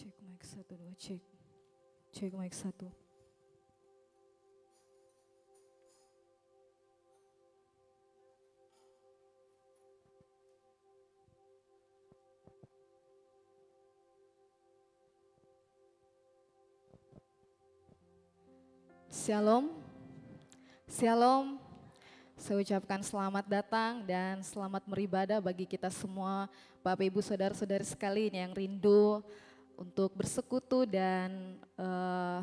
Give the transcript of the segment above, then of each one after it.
Cek mic 1 2 cek. Cek mic 1. Shalom. Shalom. Saya ucapkan selamat datang dan selamat beribadah bagi kita semua, Bapak Ibu Saudara-saudari sekalian yang rindu untuk bersekutu dan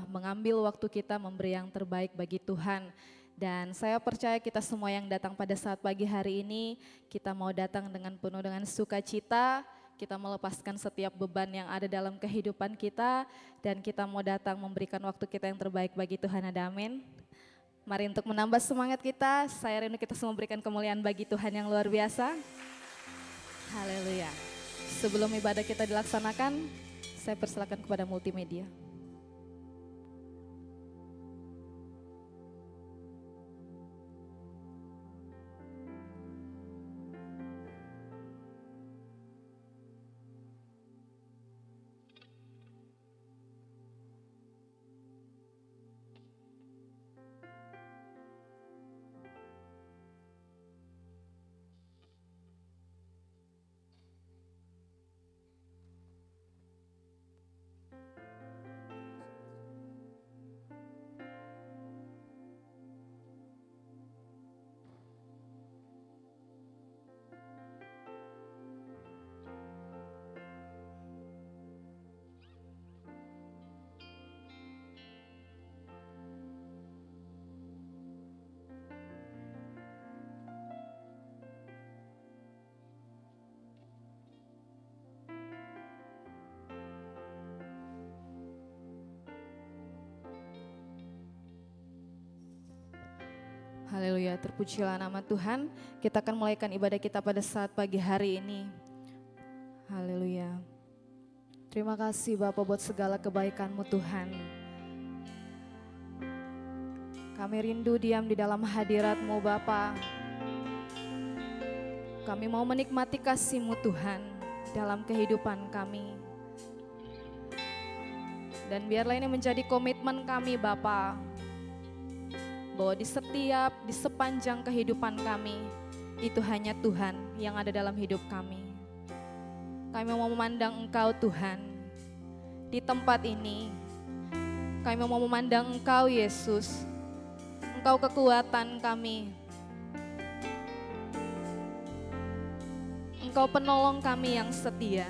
mengambil waktu kita memberi yang terbaik bagi Tuhan. Dan saya percaya kita semua yang datang pada saat pagi hari ini, kita mau datang dengan penuh dengan sukacita, kita melepaskan setiap beban yang ada dalam kehidupan kita, dan kita mau datang memberikan waktu kita yang terbaik bagi Tuhan. Ada amin. Mari untuk menambah semangat kita, saya rindu kita semua memberikan kemuliaan bagi Tuhan yang luar biasa. Haleluya. Sebelum ibadah kita dilaksanakan, saya persilakan kepada multimedia. Haleluya, terpujilah nama Tuhan. Kita akan mulaikan ibadah kita pada saat pagi hari ini. Haleluya. Terima kasih Bapa buat segala kebaikan-Mu Tuhan. Kami rindu diam di dalam hadirat-Mu Bapa. Kami mau menikmati kasih-Mu Tuhan dalam kehidupan kami. Dan biarlah ini menjadi komitmen kami Bapa, bahwa di sepanjang kehidupan kami, itu hanya Tuhan yang ada dalam hidup kami. Kami mau memandang Engkau Tuhan, di tempat ini. Kami mau memandang Engkau Yesus, Engkau kekuatan kami. Engkau penolong kami yang setia.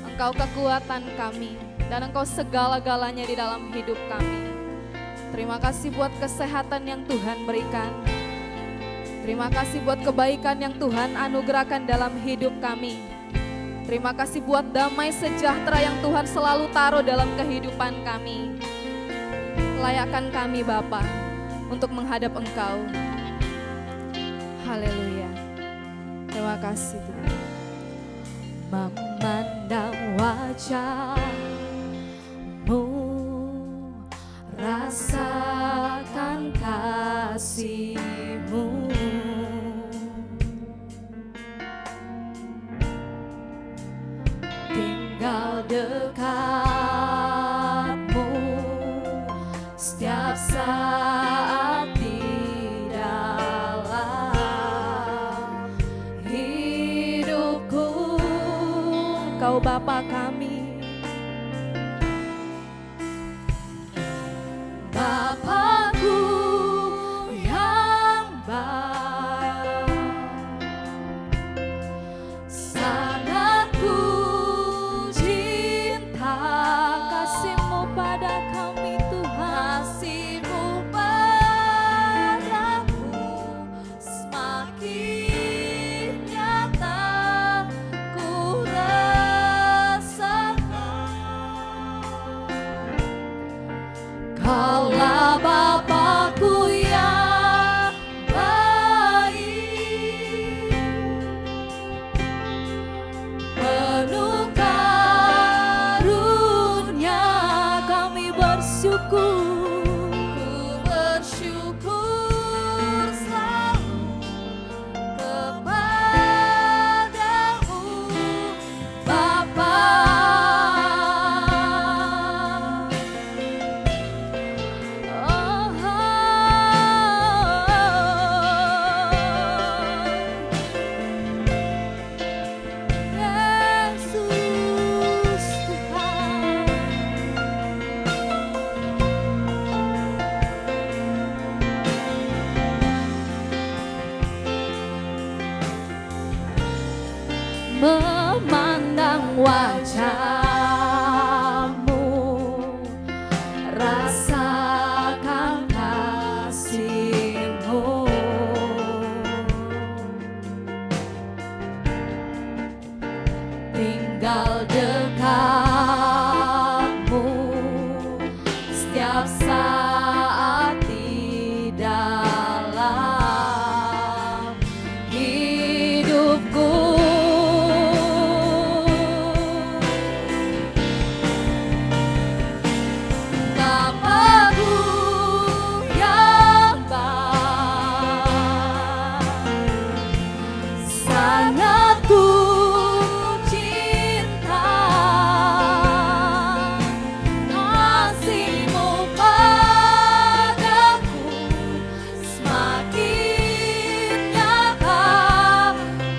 Engkau kekuatan kami, dan Engkau segala-galanya di dalam hidup kami. Terima kasih buat kesehatan yang Tuhan berikan. Terima kasih buat kebaikan yang Tuhan anugerahkan dalam hidup kami. Terima kasih buat damai sejahtera yang Tuhan selalu taruh dalam kehidupan kami. Layakkan kami Bapa untuk menghadap Engkau. Haleluya. Terima kasih Tuhan. Memandang wajah-Mu, rasakan kasih-Mu, tinggal dekat-Mu setiap saat di dalam hidupku. Engkau Bapa kami, Bapakku yang baik, sangat ku cinta kasih-Mu pada kami Tuhan. Kasih-Mu padaku semakin nyata ku rasakan. Kaulah Bapakku yang baik, penuh karunia kami bersyukur. Ku bersyukur selalu kepadamu Bapa rasakan kasih-Mu. Tinggal dekatmu setiap saat di dalam hidupku. Bapa-Ku yang baik, sangat ku cinta. Kasih-Mu padaku semakin nyata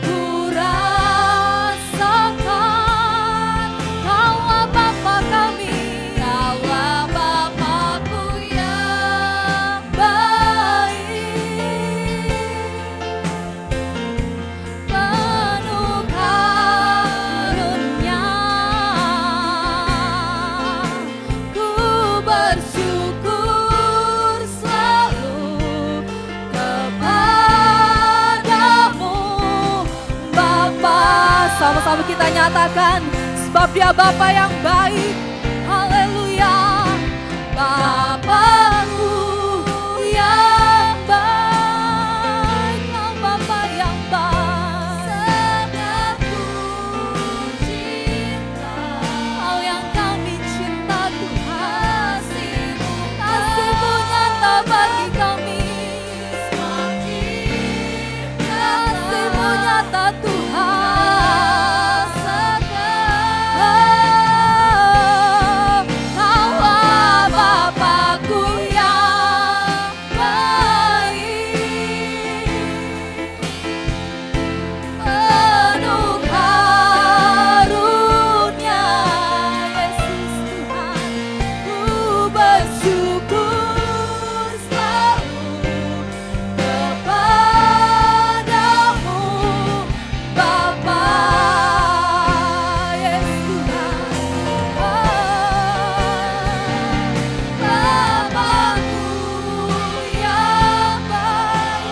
ku rasakan. Kaulah Bapa kami, Kaulah Bapa-Ku yang baik, penuh karunia. Ku bersyukur selalu kepadamu, Bapa. Sama-sama kita nyatakan, sebab Dia Bapa yang baik. Haleluya. Bapa-Ku yang baik, Kau Bapa yang baik, sangat ku cinta. Kau yang kami cinta Tuhan, kasih-Mu nyata bagi kami, kasih-Mu nyata Tuhan. Kaulah Bapa-Ku yang baik, penuh karunia. Yesus Tuhan, ku bersyukur selalu kepadamu, Bapa. Yesus Tuhan, Bapa-Ku yang baik.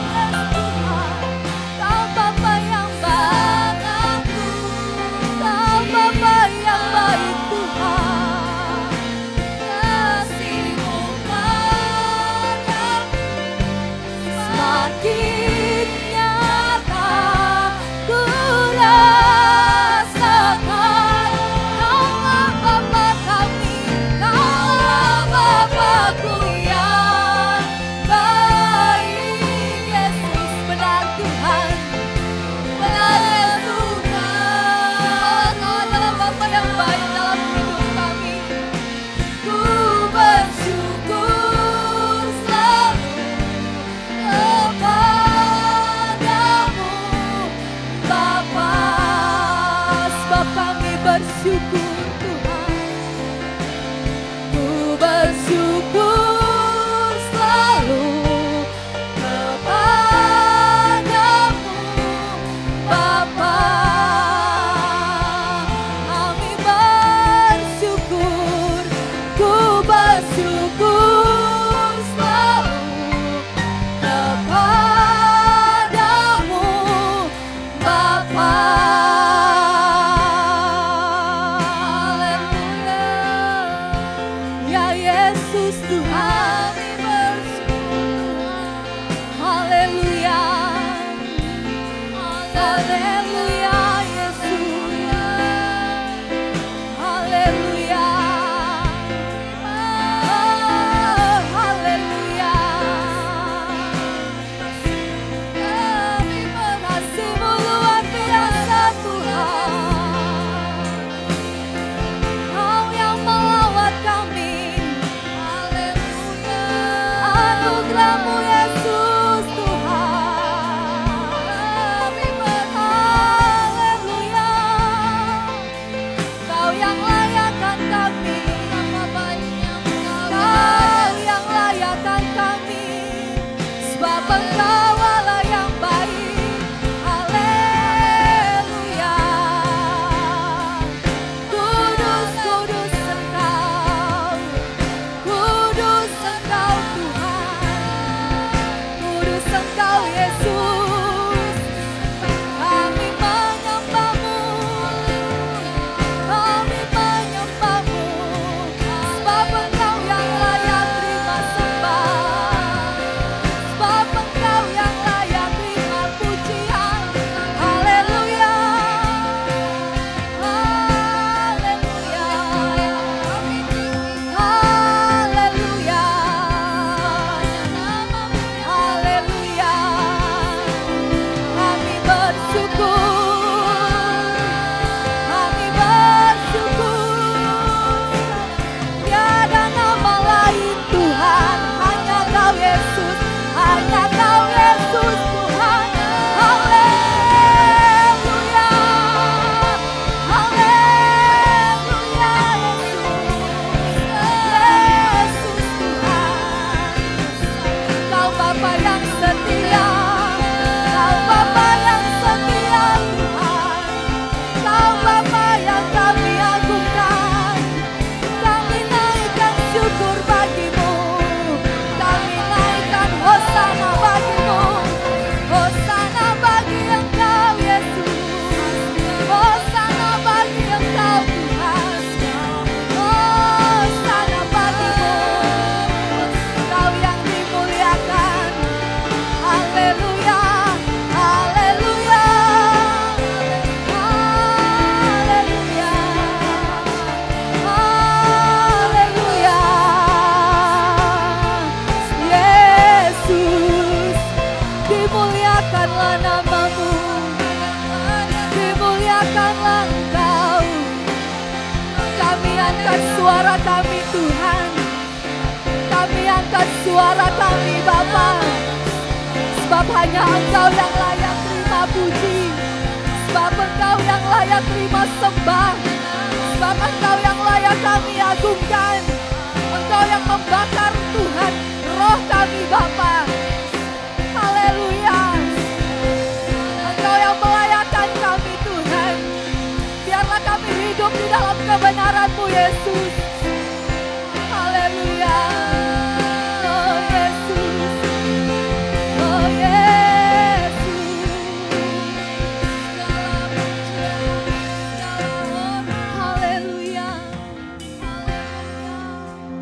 Kau Bapa yang baik, Kau Bapa yang baik Tuhan. Kasih-Mu padaku semakin nyata ku rasakan. Kaulah Bapa kami, Kaulah Bapa-Ku yang baik. Yesus benar Tuhan, benar Yesus. Kau adalah Bapa yang baik dalam hidup kami. Ku bersyukur selalu kepadamu, Bapa. Sebab kami bersyukur Tuhan, ku bersyukur selalu kepadamu, Bapa. Kami bersyukur, ku bersyukur selalu kepadamu, Bapa. Haleluya. Ya Yesus Tuhan, kami bersyukur. Haleluya. Haleluya Yesus. Haleluya. Haleluya. Kami mengasihi-Mu luar biasa Tuhan. Kau yang melawat kami. Haleluya. suara kami Bapa. Sebab hanya Engkau yang layak terima puji. Sebab Engkau yang layak terima sembah. Sebab Engkau yang layak kami agungkan. Engkau yang membakar Tuhan roh kami Bapa. Haleluya. Engkau yang melayakkan kami Tuhan. Biarlah kami hidup di dalam kebenaran-Mu Yesus. Haleluya. Oh Yesus. Oh Yesus. Haleluya.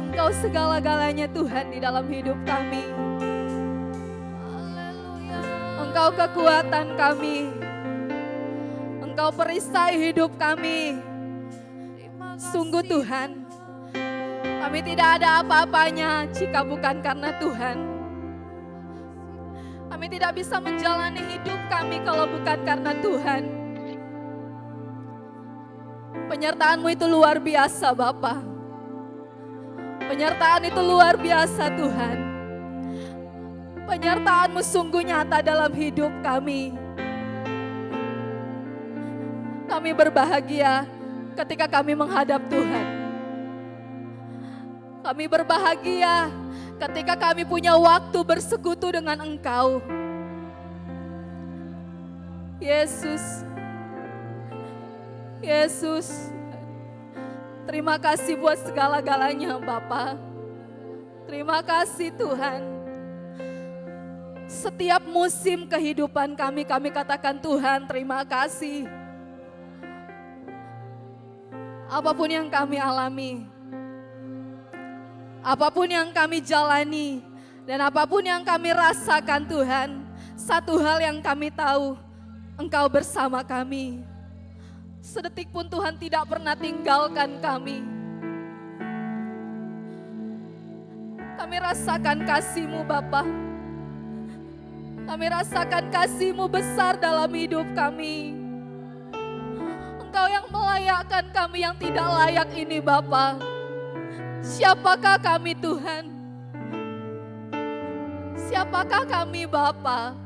Engkau segala-galanya Tuhan di dalam hidup kami. Engkau kekuatan kami. Engkau perisai hidup kami. Sungguh Tuhan, kami tidak ada apa-apanya jika bukan karena Tuhan. Kami tidak bisa menjalani hidup kami kalau bukan karena Tuhan. Penyertaan-Mu itu luar biasa Bapa. Penyertaan itu luar biasa Tuhan. Penyertaan-Mu sungguh nyata dalam hidup kami. Kami berbahagia ketika kami menghadap Tuhan. Kami berbahagia ketika kami punya waktu bersekutu dengan Engkau. Yesus, Yesus, terima kasih buat segala-galanya Bapa. Terima kasih Tuhan. Setiap musim kehidupan kami katakan Tuhan terima kasih. Apapun yang kami alami, apapun yang kami jalani, dan apapun yang kami rasakan Tuhan, satu hal yang kami tahu, Engkau bersama kami. Sedetik pun Tuhan tidak pernah tinggalkan kami. Kami rasakan kasih-Mu Bapa. Kami rasakan kasih-Mu besar dalam hidup kami. Engkau yang melayakkan kami yang tidak layak ini Bapa. Siapakah kami Tuhan? Siapakah kami Bapa?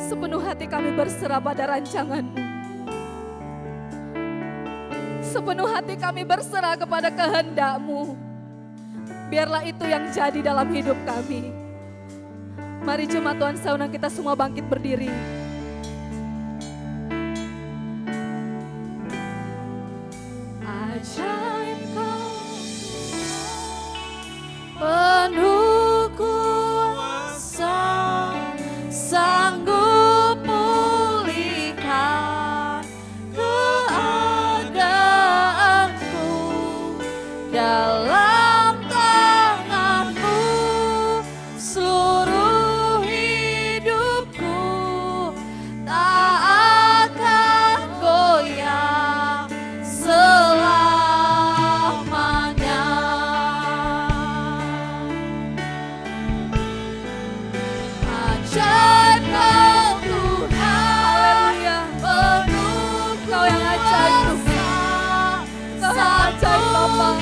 Sepenuh hati kami berserah pada rancangan-Mu. Sepenuh hati kami berserah kepada kehendak-Mu. Biarlah itu yang jadi dalam hidup kami. Mari jemaat Tuhan seunang kita semua bangkit berdiri. Ajaib Kau penuh kuasa, sanggup pulihkan keadaanku dalam tangan-Mu. Seluruh hidupku tak akan goyah selamanya. Ajaib Kau Tuhan, penuh Kau yang ajaib Tuhan, Kau yang ajaib Bapa.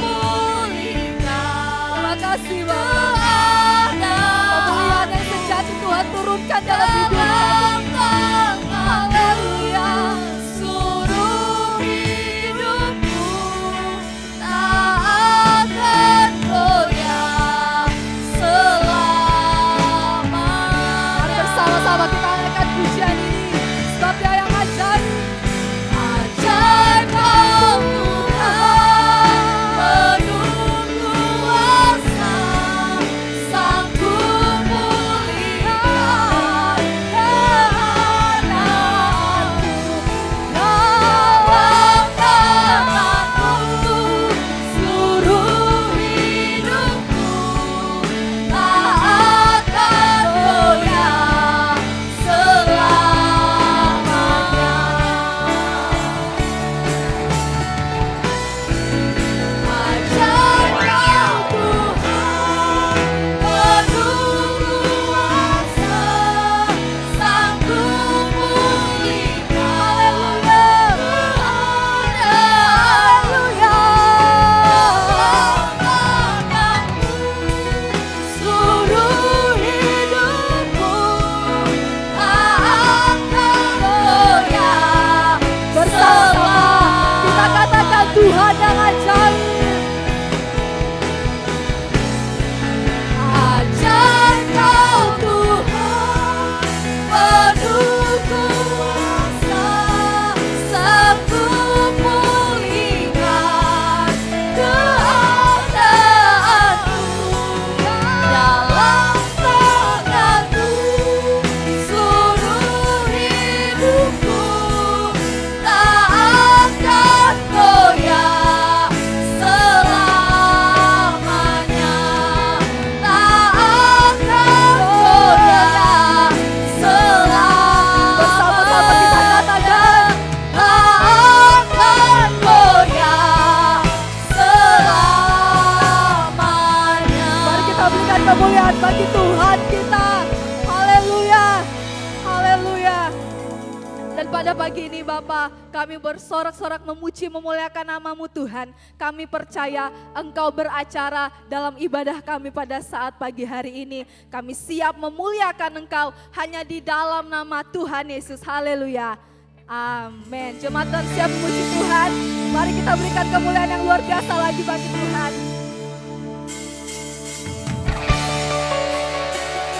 pada pagi ini Bapa, kami bersorak-sorak memuji memuliakan nama-Mu Tuhan. Kami percaya Engkau beracara dalam ibadah kami pada saat pagi hari ini. Kami siap memuliakan Engkau hanya di dalam nama Tuhan Yesus. Haleluya. Amin. Jemaat Tuhan siap memuji Tuhan. Mari kita berikan kemuliaan yang luar biasa lagi bagi Tuhan.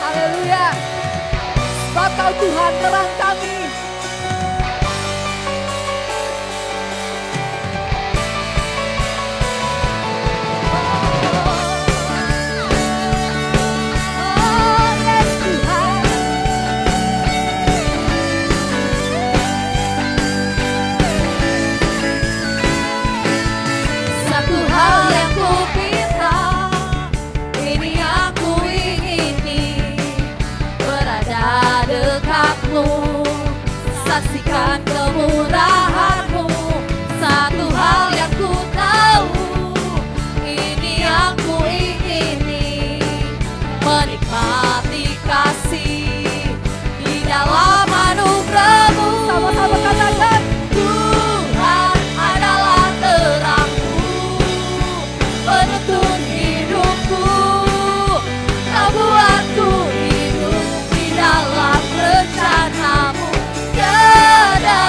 Haleluya. Sebab Kau Tuhan terang kami. Saksikan kemurahan-Mu. Satu hal yang ku tahu, ini yang ku ingini, menikmati kasih di dalam anugerah-Mu. Sama-sama katakan, Tuhan adalah terang-Ku, penuntun hidupku. Kau buatku hidup di dalam rencana-Mu. Tiada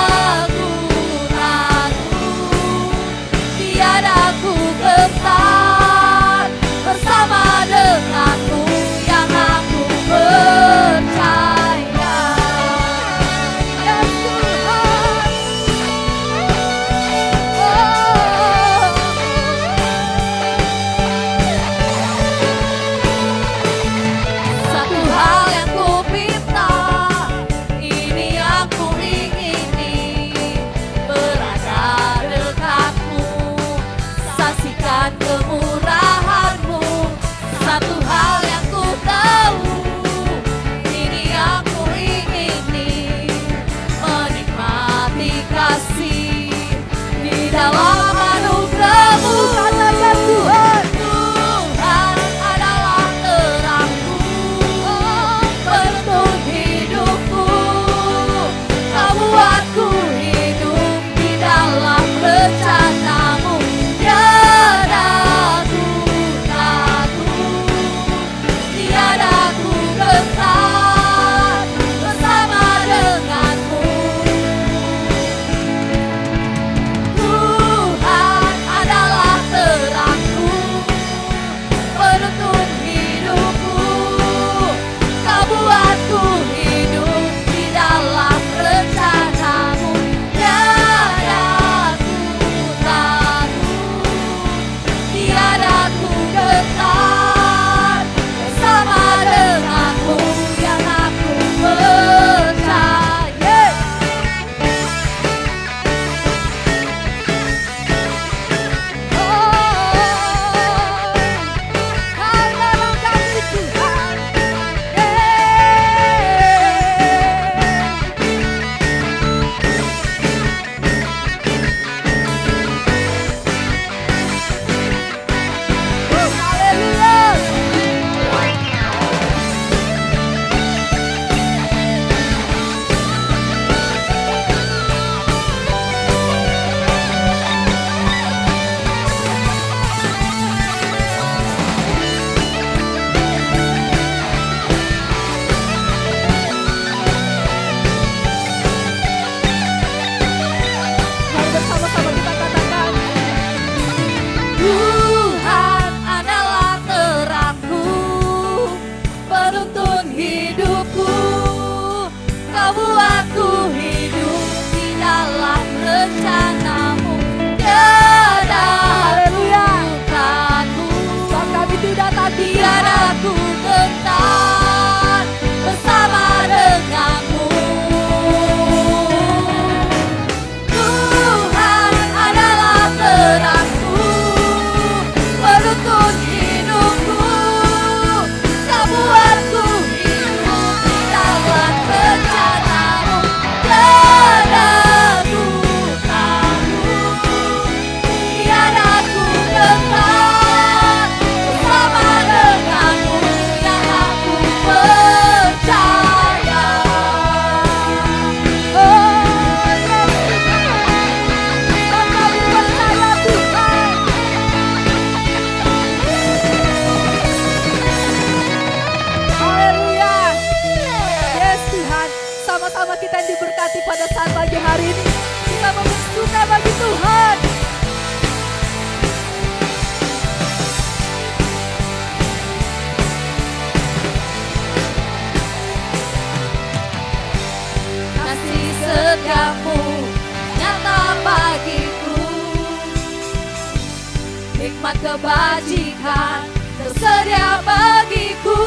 hikmat kebajikan tersedia bagiku.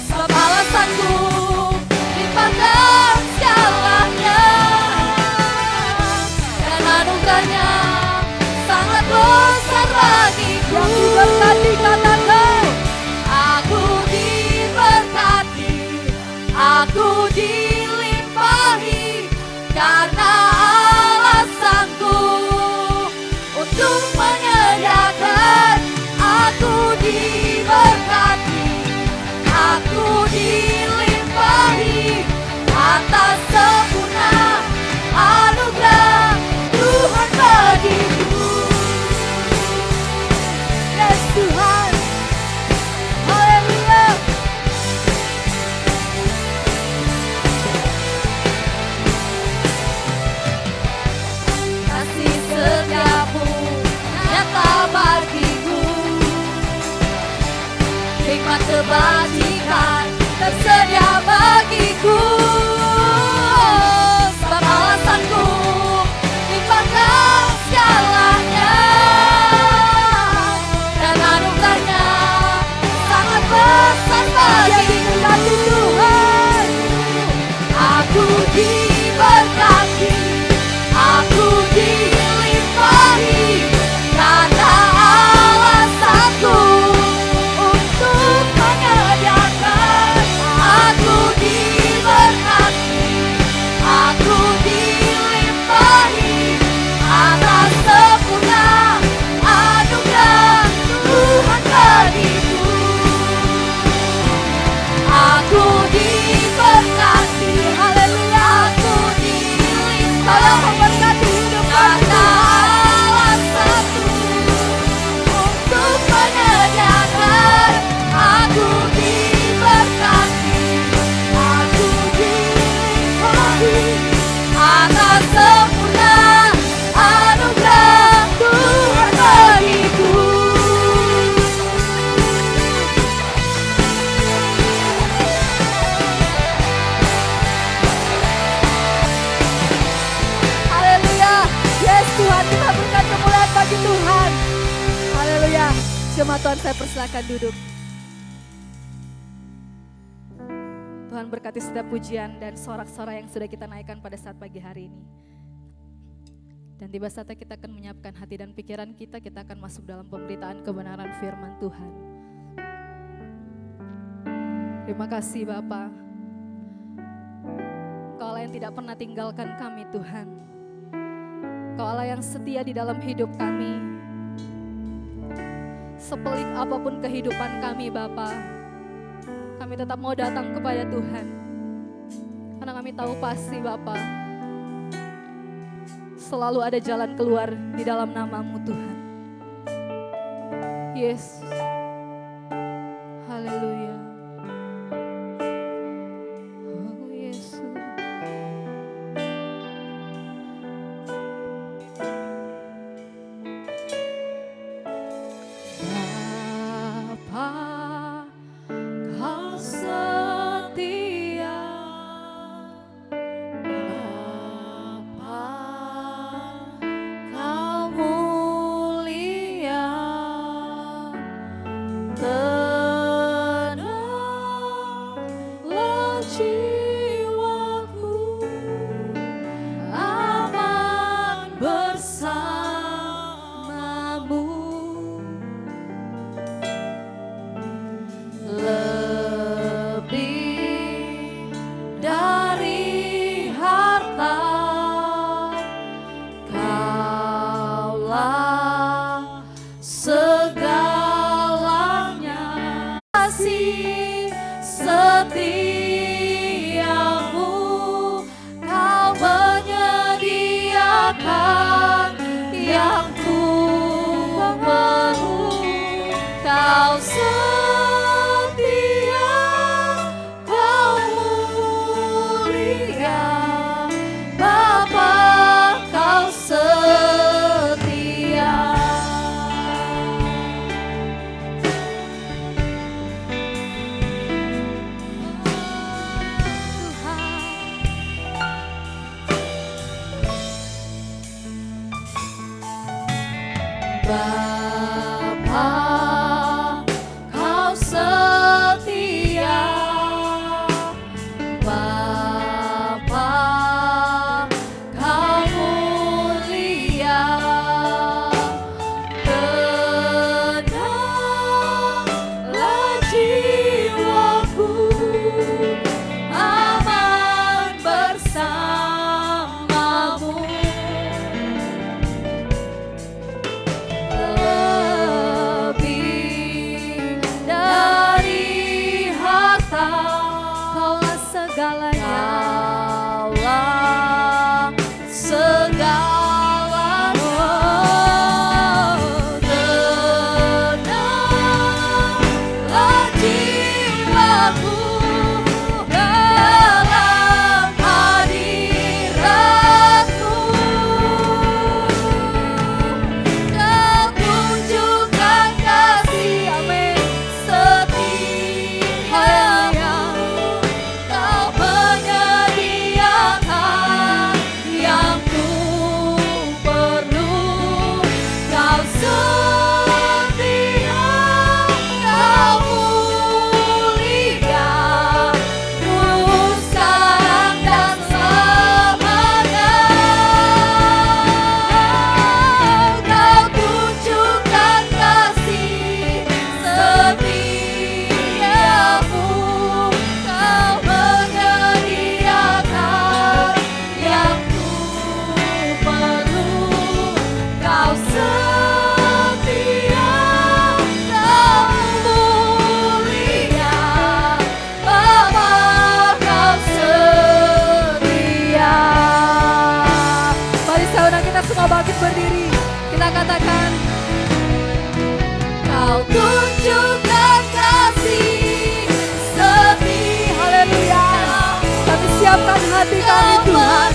Sebab alasanku dipandang segalanya, dan anugerahnya sangat besar bagiku. Yang diberkati katakan, Aku diberkati, aku dilimpahi, karena alasanku untuk menyediakan. Aku diberkati, aku dilimpahi atas sempurna anugerah Tuhan bagiku. yes Tuhan. Haleluya. Kasih setiamu nyata bagiku, hikmat kebajikan tersedia bagiku. Sebab alasanku dipandang segalanya, dan anugerahnya sangat besar bagiku. Tuhan, Aku diberkati, aku dilimpahi, karena alasanku untuk menyediakan. Aku diberkati, aku dilimpahi atas sempurna anugerah Tuhan bagiku. Aku diberkati, haleluya, aku tolong dilimpahi memberkati hidup kami. karena alasanku untuk menyediakan. Aku diberkati, aku dilimpahi atas sempurna anugerah Tuhan bagiku. Haleluya. Yes Tuhan, kita berikan kemuliaan bagi Tuhan. Haleluya. Jemaat Tuhan, saya persilakan duduk. Tuhan berkati setiap pujian dan sorak-sorai yang sudah kita naikkan pada saat pagi hari ini. Dan tiba saatnya kita akan menyiapkan hati dan pikiran kita akan masuk dalam pemberitaan kebenaran firman Tuhan. Terima kasih Bapa. Engkau Allah yang tidak pernah tinggalkan kami Tuhan. Engkau Allah yang setia di dalam hidup kami. Sepelik apapun kehidupan kami Bapa, kami tetap mau datang kepada Tuhan. Karena kami tahu pasti Bapa, selalu ada jalan keluar di dalam nama-Mu Tuhan. Yesus. Haleluya. Oh Yesus. Bapa, Kau setia. Bapa, Kau mulia. Bapa, Kau setia. Bapa, Kau mulia. Tenanglah jiwaku, aman bersamamu. Lebih dari harta, Kaulah segalanya. Kaulah segalanya. Tenanglah jiwaku dalam hadirat-Mu. Kau tunjukkan kasih, amin, setia-Mu. Kau menyediakan yang ku perlu. Kau setia, Kau mulia, tulus sekarang dan selamanya. Kau tunjukkan kasih setiamu. Kau menyediakan yang ku perlu. Kau setia, Kau mulia, Bapa, Kau setia. Mari saudara kita semua bangkit berdiri. Kita katakan, Kau tunjukkan kasih setia. haleluya. Kami siapkan hati kami Kau Tuhan.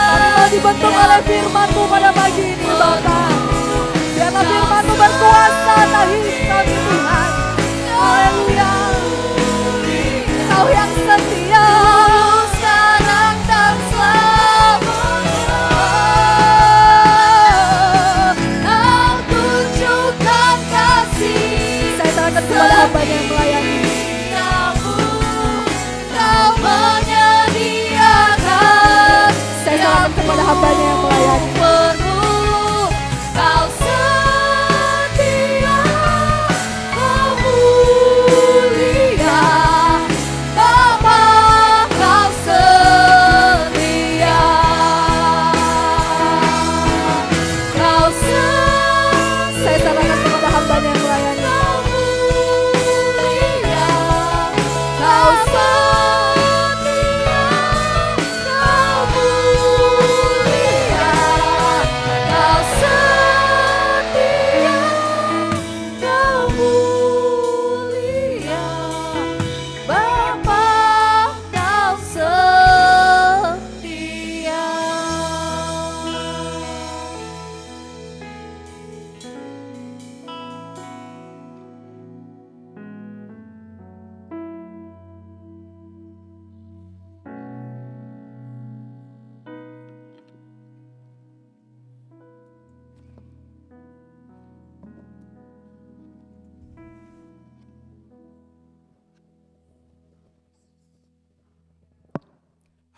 Kami mau dibentuk oleh firman-Mu pada pagi ini Bapa. Biarlah firman-Mu berkuasa atas hidup kami Tuhan. Haleluya. Kau yang setia. Sekarang dan selamanya. Kau tunjukkan kasih Saya serahkan kepada hamba-Nya yang melayani. Kau menyediakan Saya serahkan kepada hamba-Nya yang melayani. perlu. Kau setia, Kau mulia, Bapa, Kau setia. Kau Saya serahkan kepada hamba-Nya yang melayani. Kau setia, Kau mulia, Kau setia, Kau mulia, Bapa, Kau setia.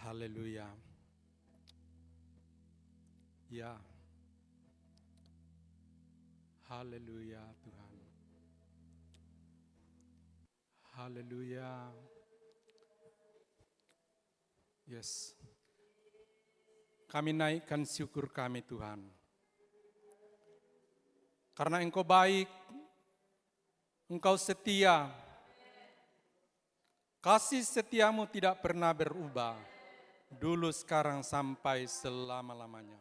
Haleluya. Ya. Haleluya Tuhan. Haleluya. Yes. Kami naikkan syukur kami Tuhan. Karena Engkau baik, Engkau setia. Kasih setiamu tidak pernah berubah. Dulu, sekarang, sampai selama-lamanya.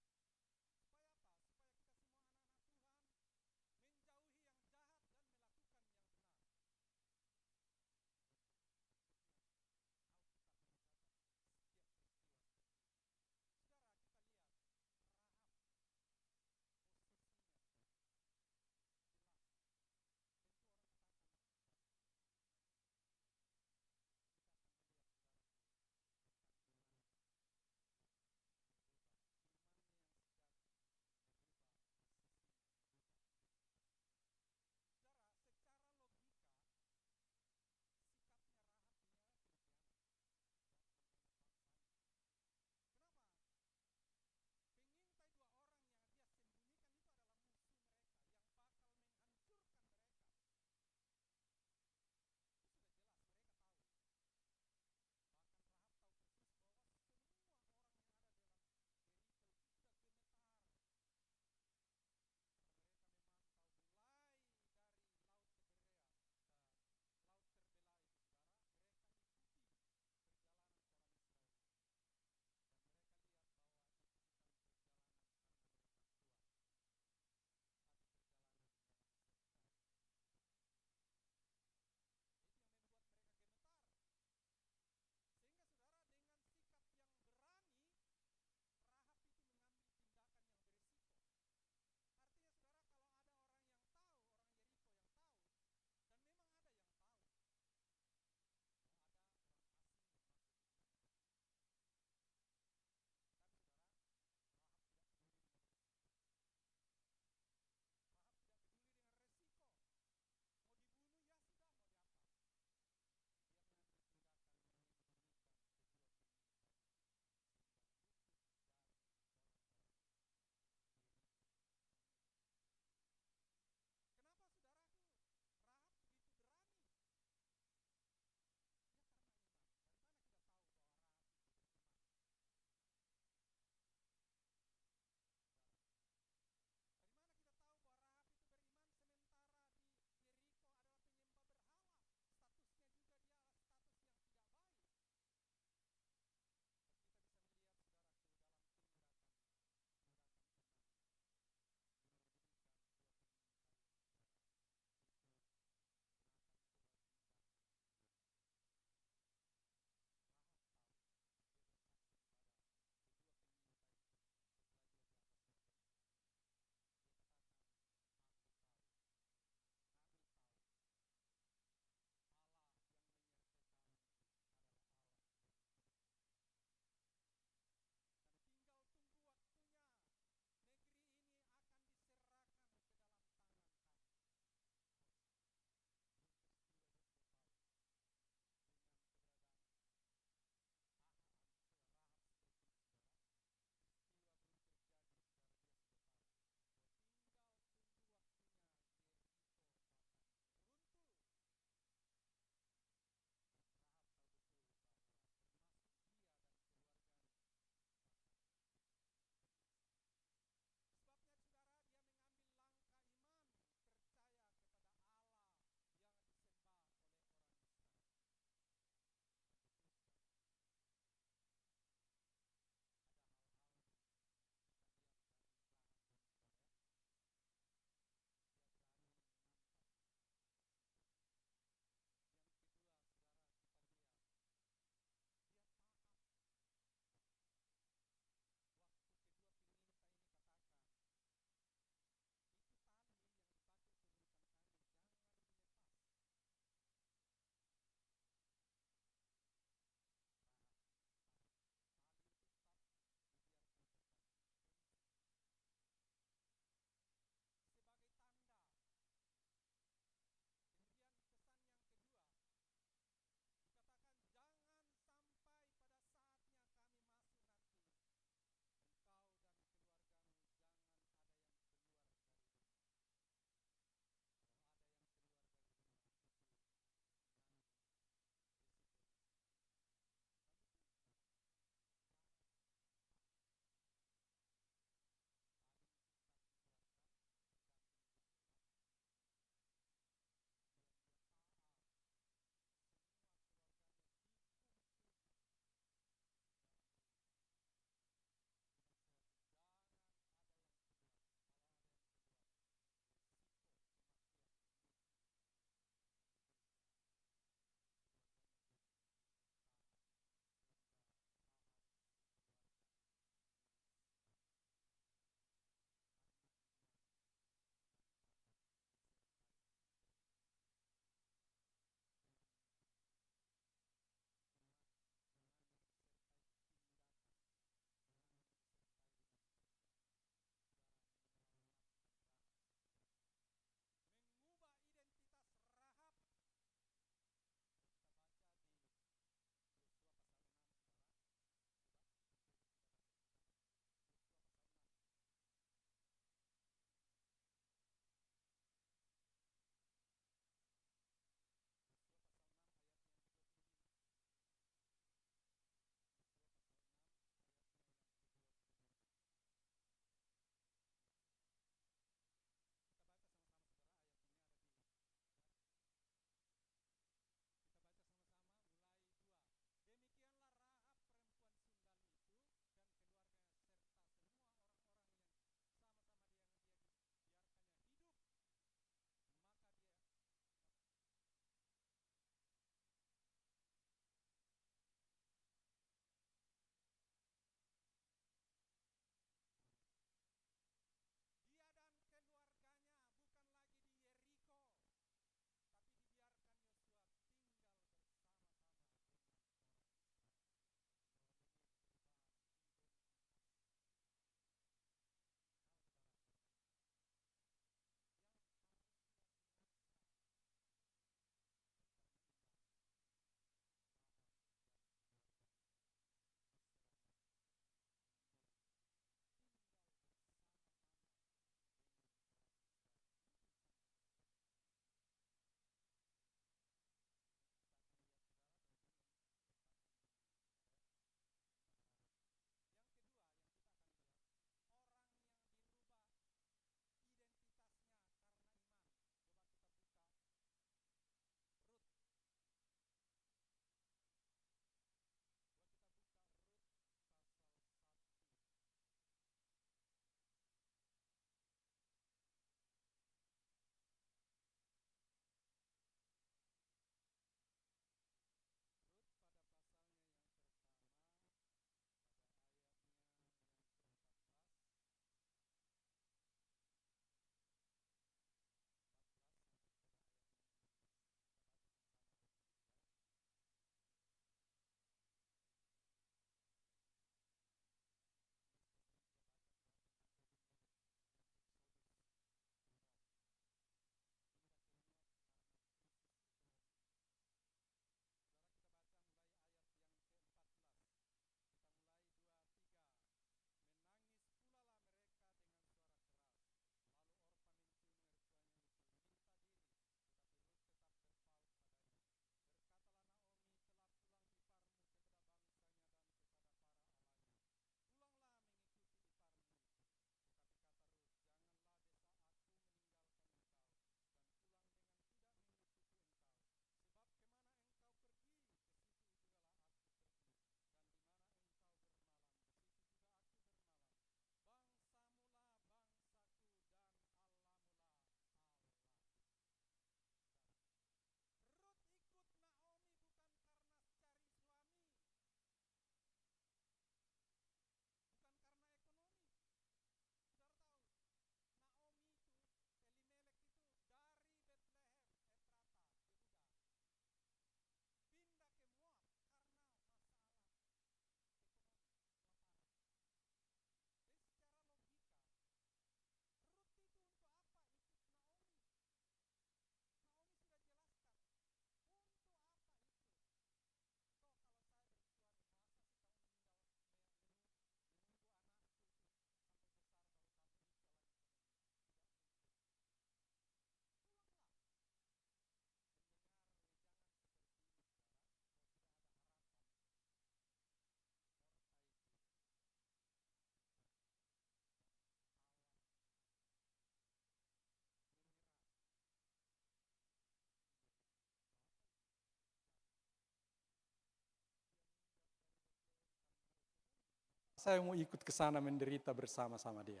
saya mau ikut ke sana menderita bersama-sama dia.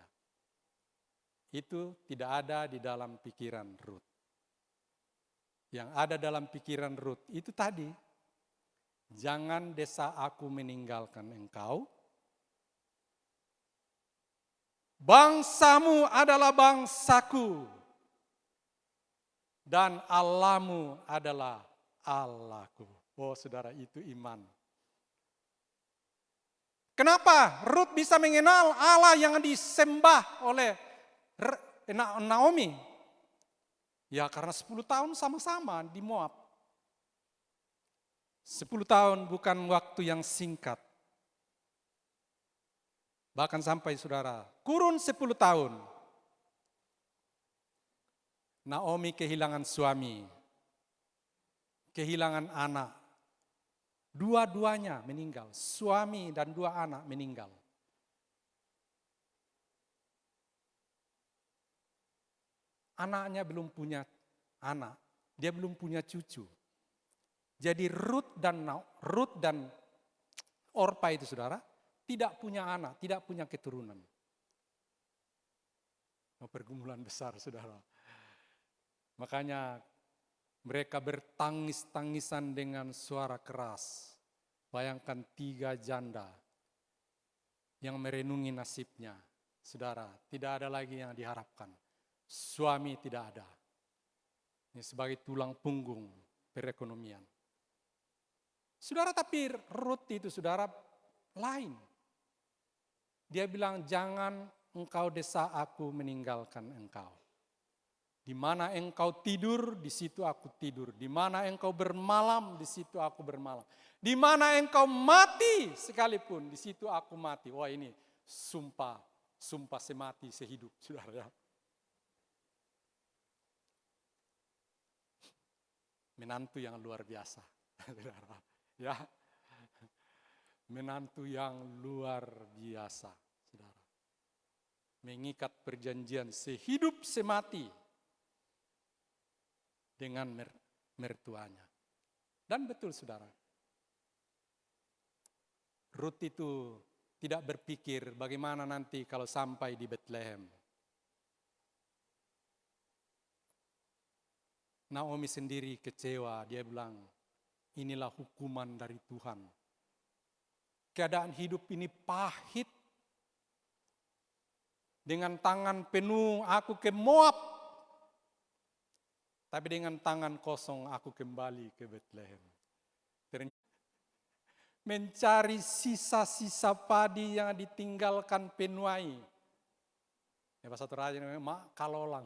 Itu tidak ada di dalam pikiran Rut. Yang ada dalam pikiran Rut itu tadi, jangan desa aku meninggalkan engkau. Bangsamu adalah bangsaku. Dan Allahmu adalah Allahku. Oh saudara, itu iman. Kenapa Rut bisa mengenal Allah yang disembah oleh Naomi? Ya karena 10 tahun sama-sama di Moab. 10 tahun bukan waktu yang singkat. Bahkan sampai saudara, kurun 10 tahun. Naomi kehilangan suami, kehilangan anak. Dua-duanya meninggal, suami dan 2 anak meninggal. Anaknya belum punya anak, dia belum punya cucu. Jadi Rut dan Orpa itu saudara, tidak punya anak, tidak punya keturunan. Pergumulan besar saudara. Makanya mereka bertangis-tangisan dengan suara keras. Bayangkan 3 janda yang merenungi nasibnya. Saudara, tidak ada lagi yang diharapkan. Suami tidak ada. Ini sebagai tulang punggung perekonomian. Saudara, tapi Rut itu saudara lain. Dia bilang, jangan engkau desa aku meninggalkan engkau. Di mana engkau tidur, di situ aku tidur. Di mana engkau bermalam, di situ aku bermalam. Di mana engkau mati sekalipun, di situ aku mati. Wah ini sumpah semati sehidup, saudara. Menantu yang luar biasa, saudara. Ya, menantu yang luar biasa, saudara. Mengikat perjanjian sehidup semati dengan mertuanya. Dan betul saudara, Rut itu tidak berpikir bagaimana nanti kalau sampai di Bethlehem. Naomi sendiri kecewa, dia bilang, inilah hukuman dari Tuhan. Keadaan hidup ini pahit. Dengan tangan penuh aku ke Moab. Tapi dengan tangan kosong aku kembali ke Bethlehem. Mencari sisa-sisa padi yang ditinggalkan penuai. Ya bahasa Toraja namanya mak kalolang.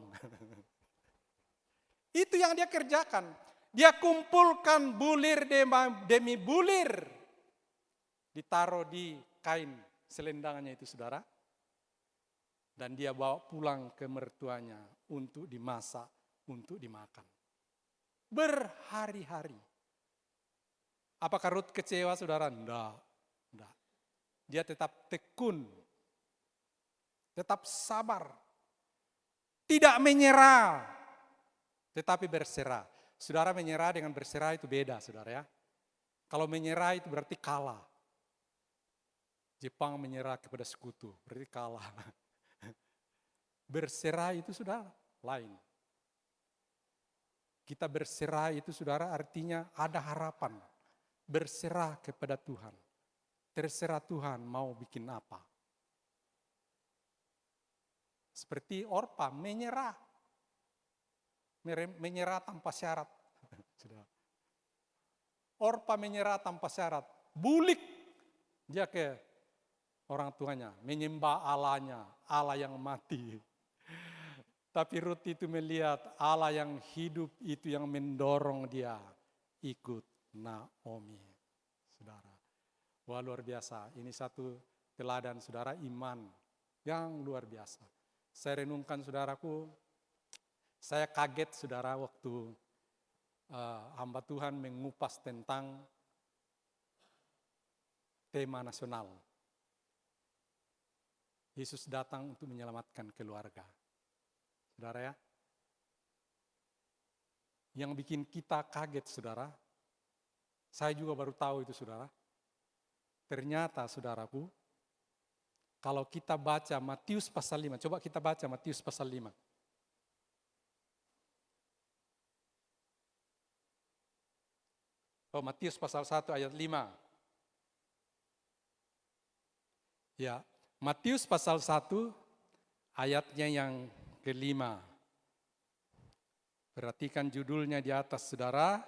Itu yang dia kerjakan. Dia kumpulkan bulir demi bulir. Ditaruh di kain selendangnya itu saudara. Dan dia bawa pulang ke mertuanya untuk dimasak, untuk dimakan. Berhari-hari. Apakah Rut kecewa saudara? Enggak. Dia tetap tekun. Tetap sabar. Tidak menyerah. Tetapi berserah. Saudara, menyerah dengan berserah itu beda saudara ya. Kalau menyerah itu berarti kalah. Jepang menyerah kepada sekutu, berarti kalah. Berserah itu saudara lain. Kita berserah itu saudara artinya ada harapan. Berserah kepada Tuhan. Terserah Tuhan mau bikin apa. Seperti Orpa menyerah. Menyerah tanpa syarat. Orpa menyerah tanpa syarat. Bulik dia ke orang tuanya. Menyembah Allahnya. Allah yang mati. Tapi Rut itu melihat Allah yang hidup itu yang mendorong dia ikut Naomi. Saudara. Wah luar biasa. Ini satu teladan saudara iman yang luar biasa. Saya renungkan saudaraku. Saya kaget saudara waktu hamba Tuhan mengupas tentang tema nasional. Yesus datang untuk menyelamatkan keluarga. Saudara ya. Yang bikin kita kaget saudara. Saya juga baru tahu itu saudara. Ternyata saudaraku. Kalau kita baca Matius pasal 5, coba kita baca Matius pasal 5. Oh, Matius pasal 1 ayat 5. Ya, Matius pasal 1 ayatnya yang kelima. Perhatikan judulnya di atas, saudara.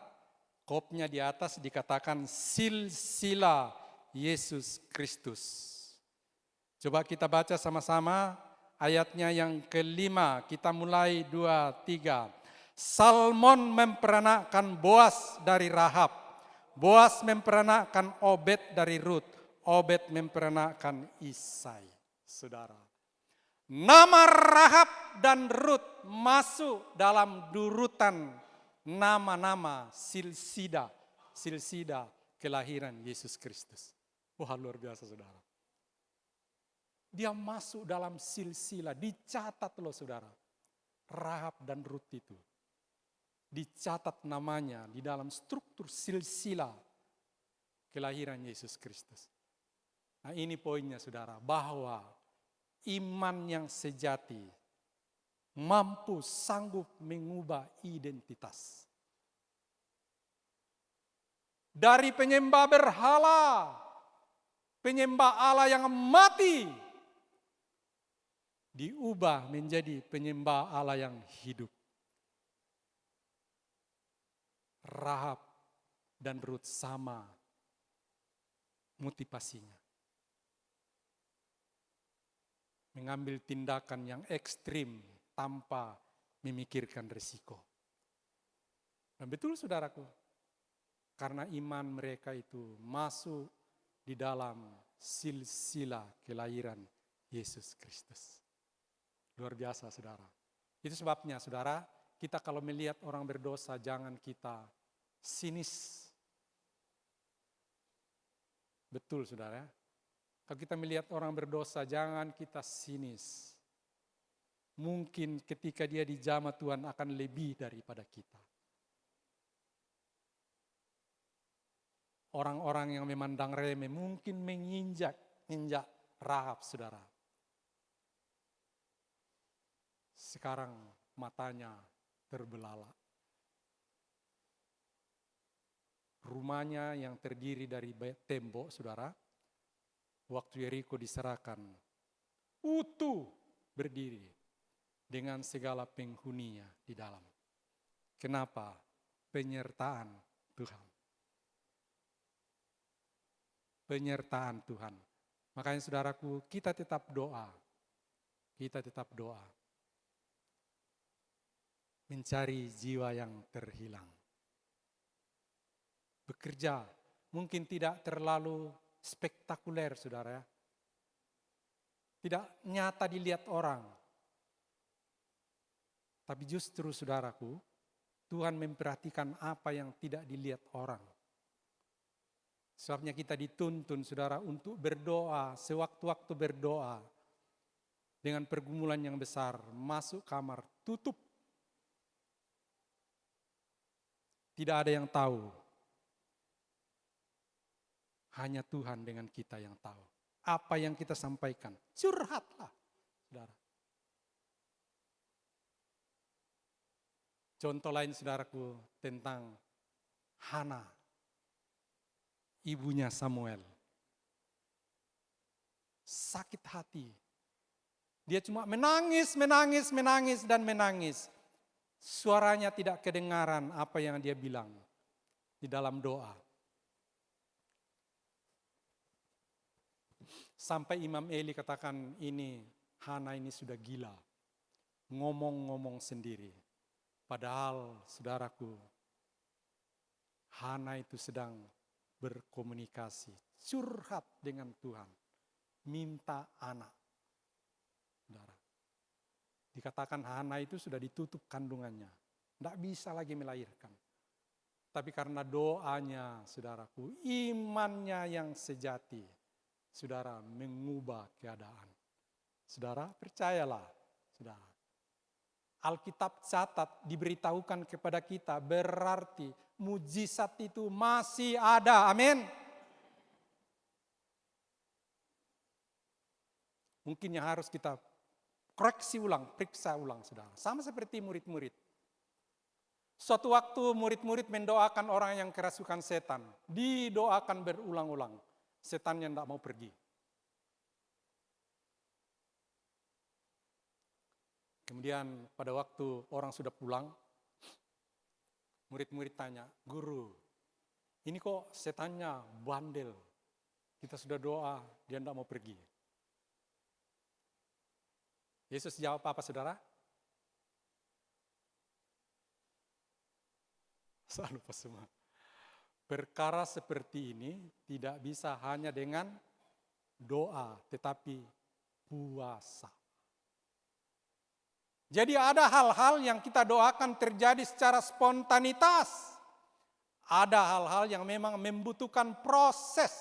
Kopnya di atas dikatakan silsilah Yesus Kristus. Coba kita baca sama-sama ayatnya yang kelima. Kita mulai 2, 3. Salmon memperanakkan Boas dari Rahab. Boas memperanakkan Obed dari Rut. Obed memperanakkan Isai. Saudara, nama Rahab dan Rut masuk dalam durutan nama-nama silsilah kelahiran Yesus Kristus. Wah, luar biasa, saudara. Dia masuk dalam silsilah, dicatat loh, saudara. Rahab dan Rut itu dicatat namanya di dalam struktur silsilah kelahiran Yesus Kristus. Nah, ini poinnya, saudara, bahwa iman yang sejati mampu sanggup mengubah identitas. Dari penyembah berhala, penyembah Allah yang mati, diubah menjadi penyembah Allah yang hidup. Rahab dan Rut sama motivasinya. Mengambil tindakan yang ekstrim tanpa memikirkan risiko. Dan betul, saudaraku, karena iman mereka itu masuk di dalam silsilah kelahiran Yesus Kristus. Luar biasa, saudara. Itu sebabnya, saudara, kita kalau melihat orang berdosa, jangan kita sinis. Betul, saudara. Kalau kita melihat orang berdosa, jangan kita sinis. Mungkin ketika dia dijamah Tuhan akan lebih daripada kita. Orang-orang yang memandang remeh mungkin menginjak Rahab, saudara. Sekarang matanya terbelalak. Rumahnya yang terdiri dari tembok, saudara, waktu Yeriko diserahkan, utuh berdiri dengan segala penghuninya di dalam. Kenapa? Penyertaan Tuhan. Penyertaan Tuhan. Makanya, saudaraku, kita tetap doa. Kita tetap doa. Mencari jiwa yang terhilang. Bekerja, mungkin tidak terlalu spektakuler, saudara. Tidak nyata dilihat orang. Tapi justru, saudaraku, Tuhan memperhatikan apa yang tidak dilihat orang. Sebabnya kita dituntun, saudara, untuk berdoa, sewaktu-waktu berdoa. Dengan pergumulan yang besar, masuk kamar, tutup. Tidak ada yang tahu. Hanya Tuhan dengan kita yang tahu. Apa yang kita sampaikan, curhatlah, saudara. Contoh lain, saudaraku, tentang Hana, ibunya Samuel. Sakit hati. Dia cuma menangis, dan menangis. Suaranya tidak kedengaran apa yang dia bilang di dalam doa. Sampai Imam Eli katakan, ini Hana ini sudah gila. Ngomong-ngomong sendiri. Padahal, saudaraku, Hana itu sedang berkomunikasi, curhat dengan Tuhan, minta anak. Saudara, dikatakan Hana itu sudah ditutup kandungannya, tidak bisa lagi melahirkan. Tapi karena doanya, saudaraku, imannya yang sejati, saudara, mengubah keadaan. Saudara, percayalah, saudara. Alkitab catat, diberitahukan kepada kita, berarti mujizat itu masih ada. Amin. mungkin yang harus kita koreksi ulang, periksa ulang saudara. Sama seperti murid-murid. Suatu waktu murid-murid mendoakan orang yang kerasukan setan. Didoakan berulang-ulang. Setannya tidak mau pergi. Kemudian pada waktu orang sudah pulang, murid-murid tanya, "Guru, ini kok setannya bandel? Kita sudah doa, dia tidak mau pergi." Yesus jawab apa saudara? Saya lupa semua. Perkara seperti ini tidak bisa hanya dengan doa, tetapi puasa. Jadi ada hal-hal yang kita doakan terjadi secara spontanitas. Ada hal-hal yang memang membutuhkan proses.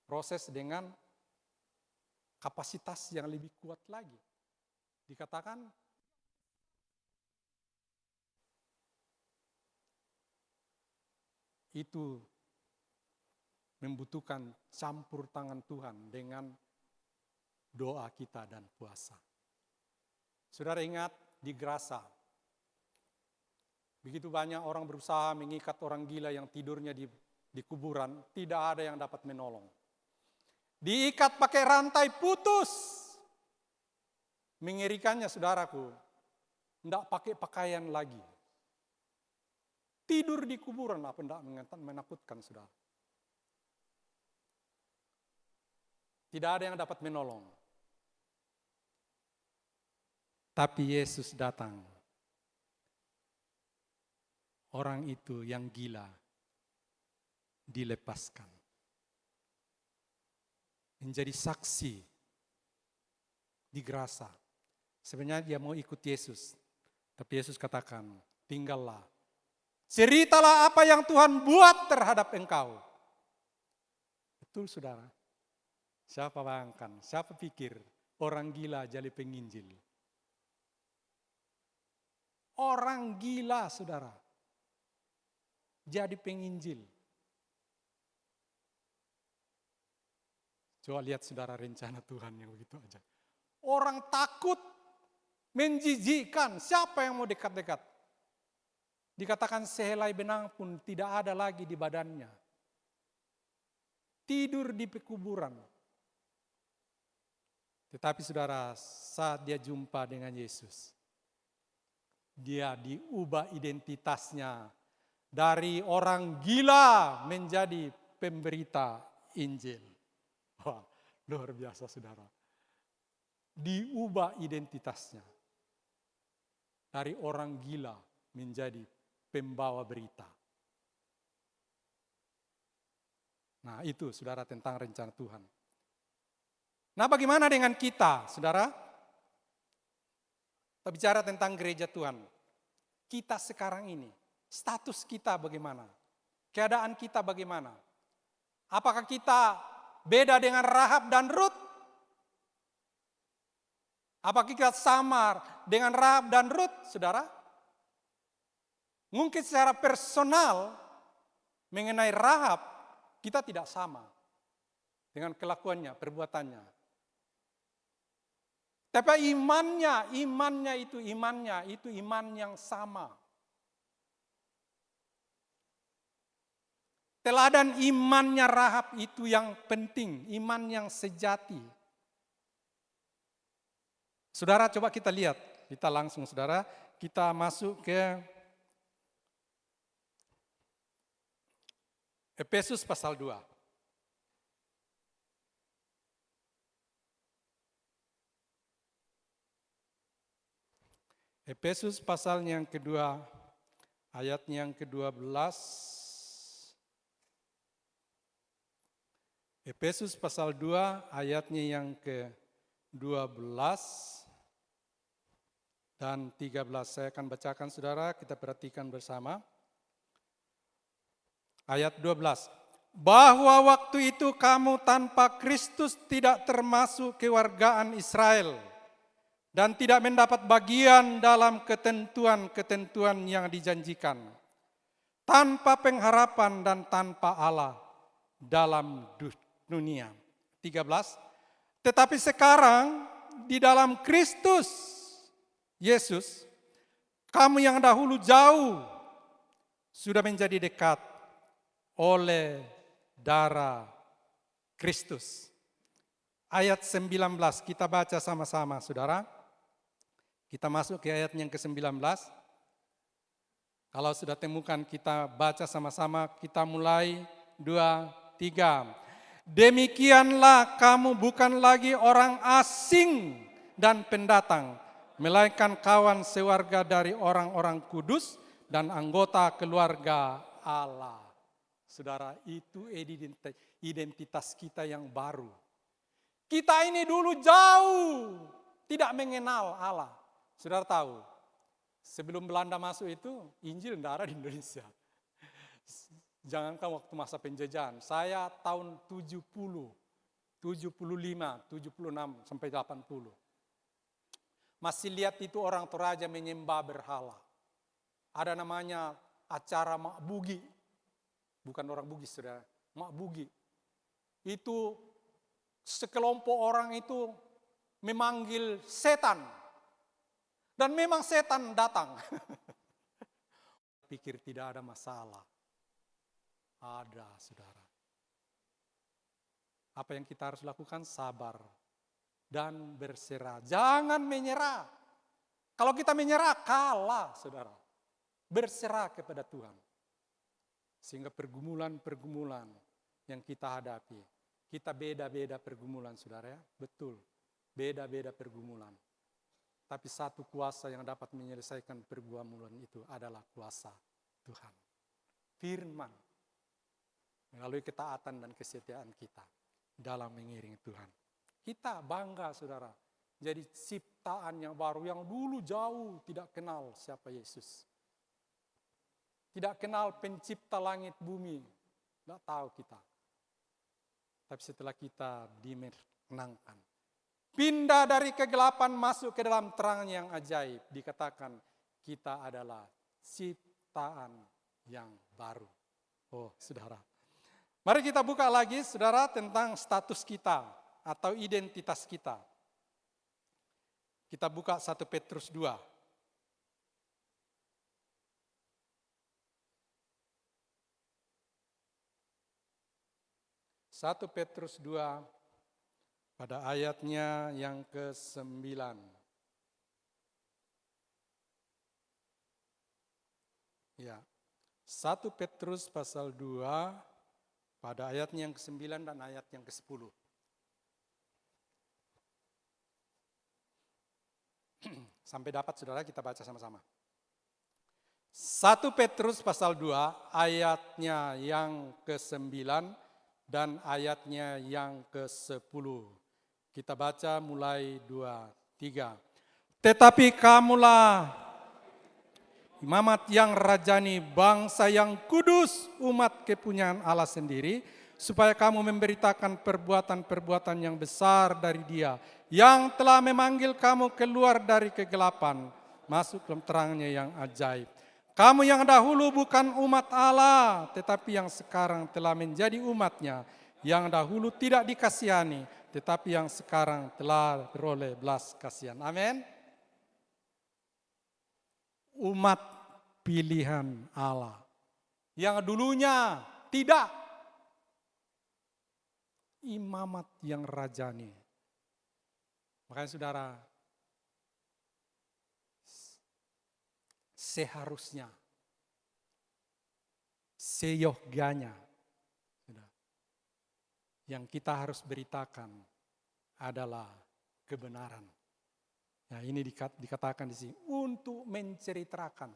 Proses dengan kapasitas yang lebih kuat lagi. Dikatakan itu membutuhkan campur tangan Tuhan dengan doa kita dan puasa. Saudara ingat di Grasa, begitu banyak orang berusaha mengikat orang gila yang tidurnya di kuburan, tidak ada yang dapat menolong. Diikat pakai rantai putus. Mengerikannya saudaraku, tidak pakai pakaian lagi. Tidur di kuburan, apa tidak menakutkan saudara? Tidak ada yang dapat menolong. Tapi Yesus datang. Orang itu yang gila dilepaskan. Menjadi saksi di Grasa. Sebenarnya dia mau ikut Yesus. Tapi Yesus katakan, tinggallah. Ceritalah apa yang Tuhan buat terhadap engkau. Betul saudara. Siapa bayangkan, siapa pikir orang gila jadi penginjil? Orang gila saudara. Jadi penginjil. Coba lihat saudara rencana Tuhan yang begitu aja. Orang takut, menjijikkan. Siapa yang mau dekat-dekat? Dikatakan sehelai benang pun tidak ada lagi di badannya. Tidur di pekuburan. Tetapi saudara, saat dia jumpa dengan Yesus, dia diubah identitasnya dari orang gila menjadi pemberita Injil. Wah, luar biasa saudara. Diubah identitasnya dari orang gila menjadi pembawa berita. Nah itu saudara tentang rencana Tuhan. Nah bagaimana dengan kita saudara? Kita bicara tentang gereja Tuhan. Kita sekarang ini, status kita bagaimana? Keadaan kita bagaimana? Apakah kita beda dengan Rahab dan Rut? Apakah kita sama dengan Rahab dan Rut, saudara? Mungkin secara personal mengenai Rahab kita tidak sama dengan kelakuannya, perbuatannya. Tapi imannya itu iman yang sama. Teladan imannya Rahab itu yang penting, iman yang sejati. Saudara coba kita lihat, kita langsung saudara, kita masuk ke Efesus pasal 2. Efesus pasal yang kedua, ayat yang ke-12. Efesus pasal 2 ayatnya yang ke-12 dan 13. Saya akan bacakan saudara, kita perhatikan bersama. Ayat 12. Bahwa waktu itu kamu tanpa Kristus tidak termasuk kewargaan Israel dan tidak mendapat bagian dalam ketentuan-ketentuan yang dijanjikan. Tanpa pengharapan dan tanpa Allah dalam dunia. 13. Tetapi sekarang di dalam Kristus Yesus, kamu yang dahulu jauh sudah menjadi dekat oleh darah Kristus. Ayat 19 kita baca sama-sama, saudara. Kita masuk ke ayat yang ke-19. Kalau sudah temukan kita baca sama-sama, kita mulai 2, 3. Demikianlah kamu bukan lagi orang asing dan pendatang, melainkan kawan sewarga dari orang-orang kudus dan anggota keluarga Allah. Saudara, itu identitas kita yang baru. Kita ini dulu jauh tidak mengenal Allah. Saudara tahu, sebelum Belanda masuk itu, Injil tidak ada di Indonesia. Jangankan waktu masa penjajahan, saya tahun 70, 75, 76 sampai 80. Masih lihat itu orang Toraja menyembah berhala. Ada namanya acara Mak Bugi. Bukan orang Bugis, saudara. Mak Bugi. Itu sekelompok orang itu memanggil setan. Dan memang setan datang. Pikir tidak ada masalah. Ada, saudara. Apa yang kita harus lakukan? Sabar dan berserah. Jangan menyerah. Kalau kita menyerah, kalah, saudara. Berserah kepada Tuhan. Sehingga pergumulan-pergumulan yang kita hadapi. Kita beda-beda pergumulan, saudara ya. Betul, beda-beda pergumulan. Tapi satu kuasa yang dapat menyelesaikan pergumulan itu adalah kuasa Tuhan. Firman. Melalui ketaatan dan kesetiaan kita dalam mengiringi Tuhan. Kita bangga, saudara. Jadi ciptaan yang baru, yang dulu jauh tidak kenal siapa Yesus. Tidak kenal pencipta langit bumi. Tidak tahu kita. Tapi setelah kita dimenangkan. Pindah dari kegelapan masuk ke dalam terang yang ajaib. Dikatakan kita adalah ciptaan yang baru. Oh, saudara. Mari kita buka lagi, saudara, tentang status kita atau identitas kita. Kita buka 1 Petrus 2. 1 Petrus 2 pada ayatnya yang ke-9. Ya. 1 Petrus pasal 2 pada ayatnya yang ke-9 dan ayat yang ke-10. Sampai dapat, saudara, kita baca sama-sama. 1 Petrus pasal 2 ayatnya yang ke-9 dan ayatnya yang ke-10. Kita baca mulai 2, 3. Tetapi kamulah imamat yang rajani, bangsa yang kudus, umat kepunyaan Allah sendiri, supaya kamu memberitakan perbuatan-perbuatan yang besar dari Dia, yang telah memanggil kamu keluar dari kegelapan, masuk dalam terangnya yang ajaib. Kamu yang dahulu bukan umat Allah, tetapi yang sekarang telah menjadi umatnya, yang dahulu tidak dikasihani, tetapi yang sekarang telah beroleh belas kasihan. Amin. Umat pilihan Allah, yang dulunya tidak. Imamat yang rajani. Makanya saudara, seharusnya, seyogyanya, yang kita harus beritakan adalah kebenaran. Nah, ini dikatakan di sini untuk menceritakan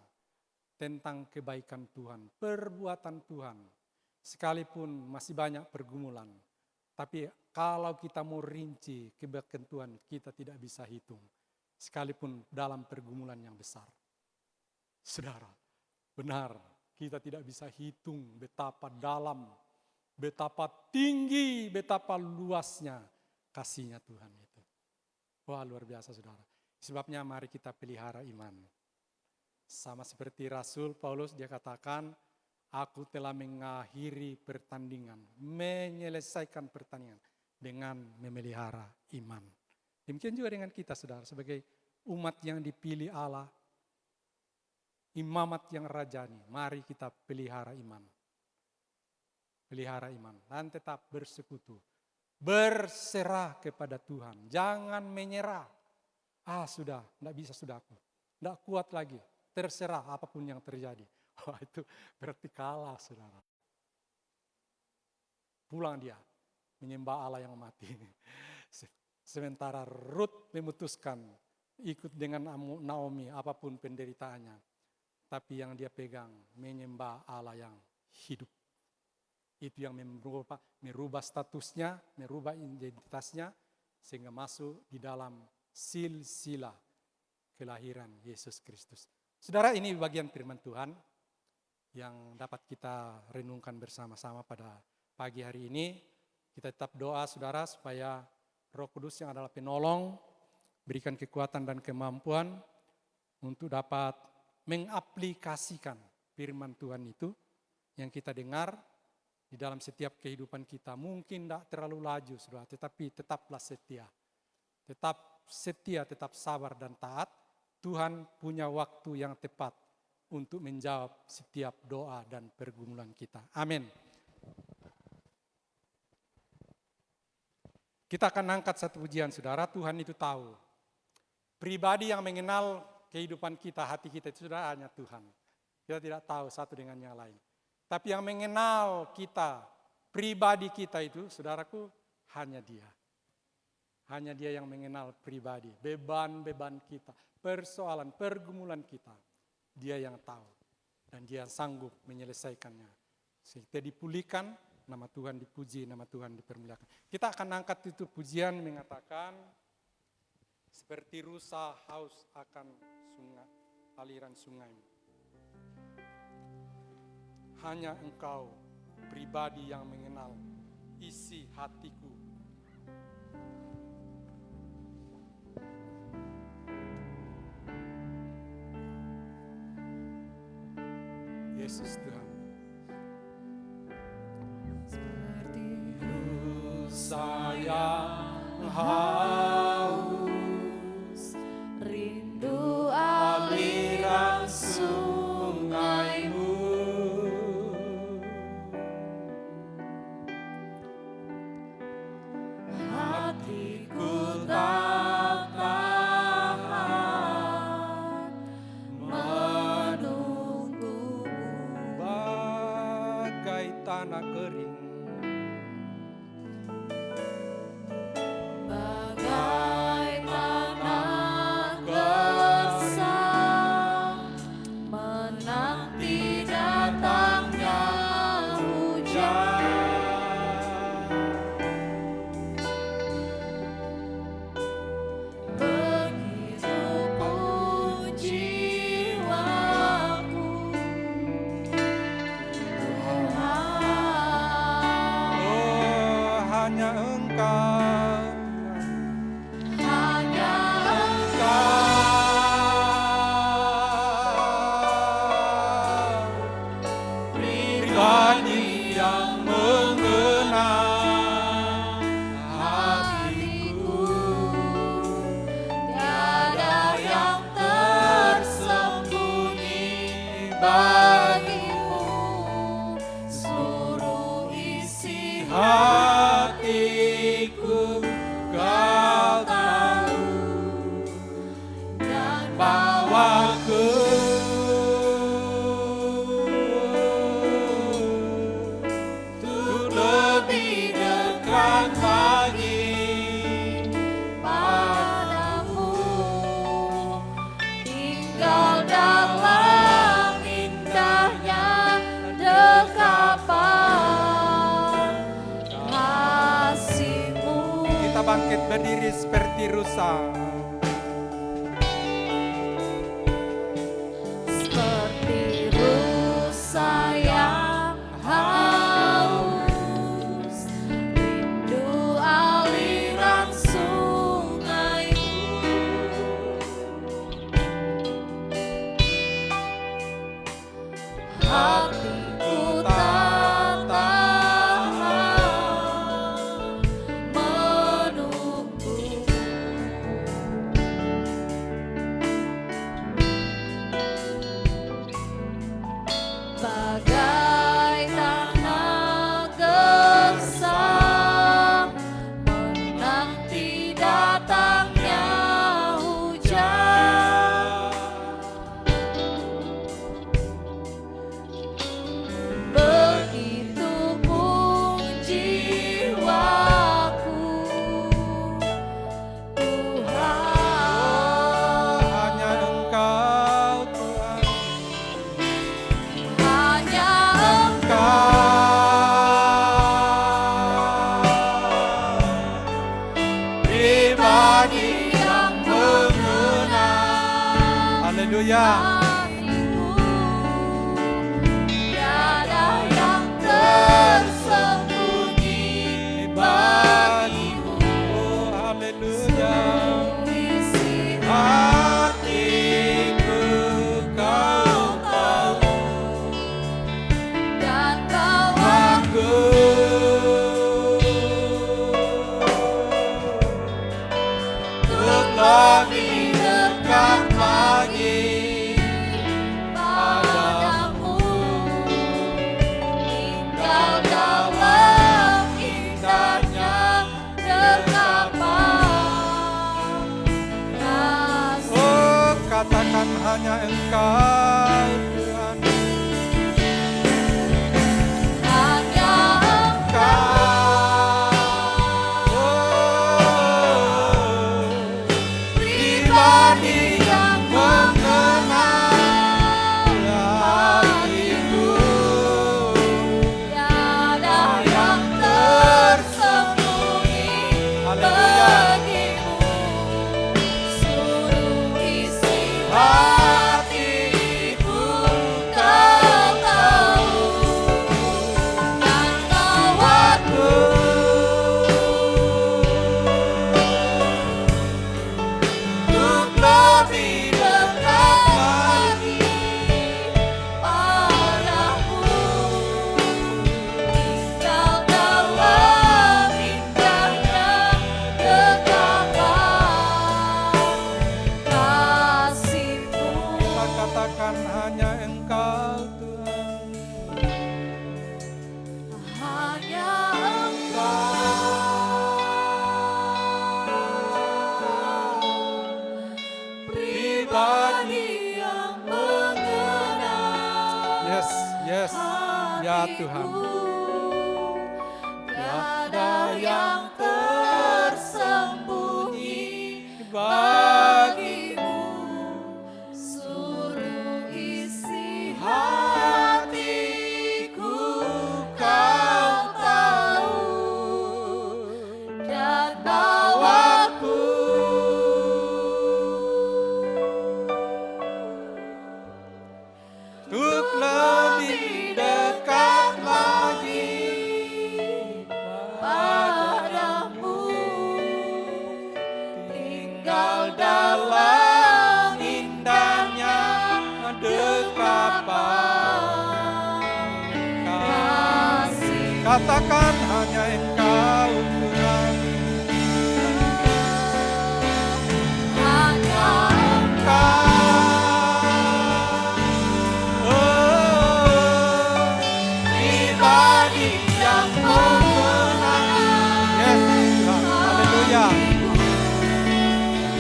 tentang kebaikan Tuhan, perbuatan Tuhan, sekalipun masih banyak pergumulan. Tapi kalau kita mau rinci kebaikan Tuhan, kita tidak bisa hitung, sekalipun dalam pergumulan yang besar. Saudara, benar, kita tidak bisa hitung betapa dalam, betapa tinggi, betapa luasnya kasihnya Tuhan itu. Wah, luar biasa, saudara. Sebabnya mari kita pelihara iman. Sama seperti Rasul Paulus, dia katakan, aku telah mengakhiri pertandingan, menyelesaikan pertandingan. dengan memelihara iman. Demikian juga dengan kita, saudara, sebagai umat yang dipilih Allah, imamat yang rajani, mari kita pelihara iman. Pelihara iman dan tetap bersekutu. Berserah kepada Tuhan, jangan menyerah. Sudah, tidak bisa sudahku, tidak kuat lagi, terserah apapun yang terjadi. Wah, itu berarti kalah, saudara. Pulang dia, menyembah Allah yang mati. Sementara Rut memutuskan ikut dengan Naomi apapun penderitaannya. Tapi yang dia pegang menyembah Allah yang hidup. Itu yang merubah statusnya, merubah identitasnya, sehingga masuk di dalam silsilah kelahiran Yesus Kristus. Saudara, ini bagian firman Tuhan yang dapat kita renungkan bersama-sama pada pagi hari ini. Kita tetap doa, saudara, supaya Roh Kudus yang adalah penolong berikan kekuatan dan kemampuan untuk dapat mengaplikasikan firman Tuhan itu yang kita dengar di dalam setiap kehidupan kita. Mungkin tidak terlalu laju, saudara, tetapi tetaplah setia. Tetap setia, tetap sabar dan taat. Tuhan punya waktu yang tepat untuk menjawab setiap doa dan pergumulan kita. Amin. Kita akan angkat satu pujian, saudara. Tuhan itu tahu. Pribadi yang mengenal kehidupan kita, hati kita itu sudah hanya Tuhan. Kita tidak tahu satu dengan yang lain. Tapi yang mengenal kita, pribadi kita itu, saudaraku, hanya Dia. Hanya Dia yang mengenal pribadi, beban-beban kita, persoalan, pergumulan kita. Dia yang tahu. Dan Dia sanggup menyelesaikannya. Sehingga dipulihkan, nama Tuhan dipuji, nama Tuhan dipermuliakan. Kita akan angkat itu pujian mengatakan, seperti rusa haus akan sungai, aliran sungai. Hanya Engkau pribadi yang mengenal isi hatiku. Yesus Tuhan. Sayang haus, rindu aliran sungaimu, hatiku tak tahan menunggumu. bagai tanah kering. Hatiku kau tahu dan bawaku untuk lebih dekat lagi padamu, tinggal dalam indahnya dekapan kasih-Mu. Kita bangkit berdiri seperti rusa. Seperti rusa yang haus, rindu aliran sungai-Mu. Hatiku tak tahan menunggumu. Haleluya. hatiku. Tiada yang tersembunyi bagimu. Oh, haleluya. Isi Hatiku kau tahu. dan kau Aku untuk lebih dekat lagi padamu, tinggal dalam indahnya dekapan kasih. Oh, katakan hanya Engkau Tuhan. Hanya Pribadi yang mengenal hatiku, tiada yang tersembunyi Haleluya. bagimu. Seluruh isi hatiku kau tahu, dan kau aku untuk lebih dekat lagi padamu, tinggal dalam indahnya dekapan kasih-Mu. kita katakan hanya Engkau Tuhan. Hanya Engkau, pribadi yang mengenal Yes, yes, ya Tuhan. tiada yang tersembunyi Bagimu seluruh isi hatiku kau tahu, dan bawaku untuk lebih dekat lagi padamu, tinggal dalam indahnya dekapan kasih. katakan hanya Engkau Tuhan. Hanya Engkau, oh, pribadi yang mengenal. Yes, Tuhan. Haleluya.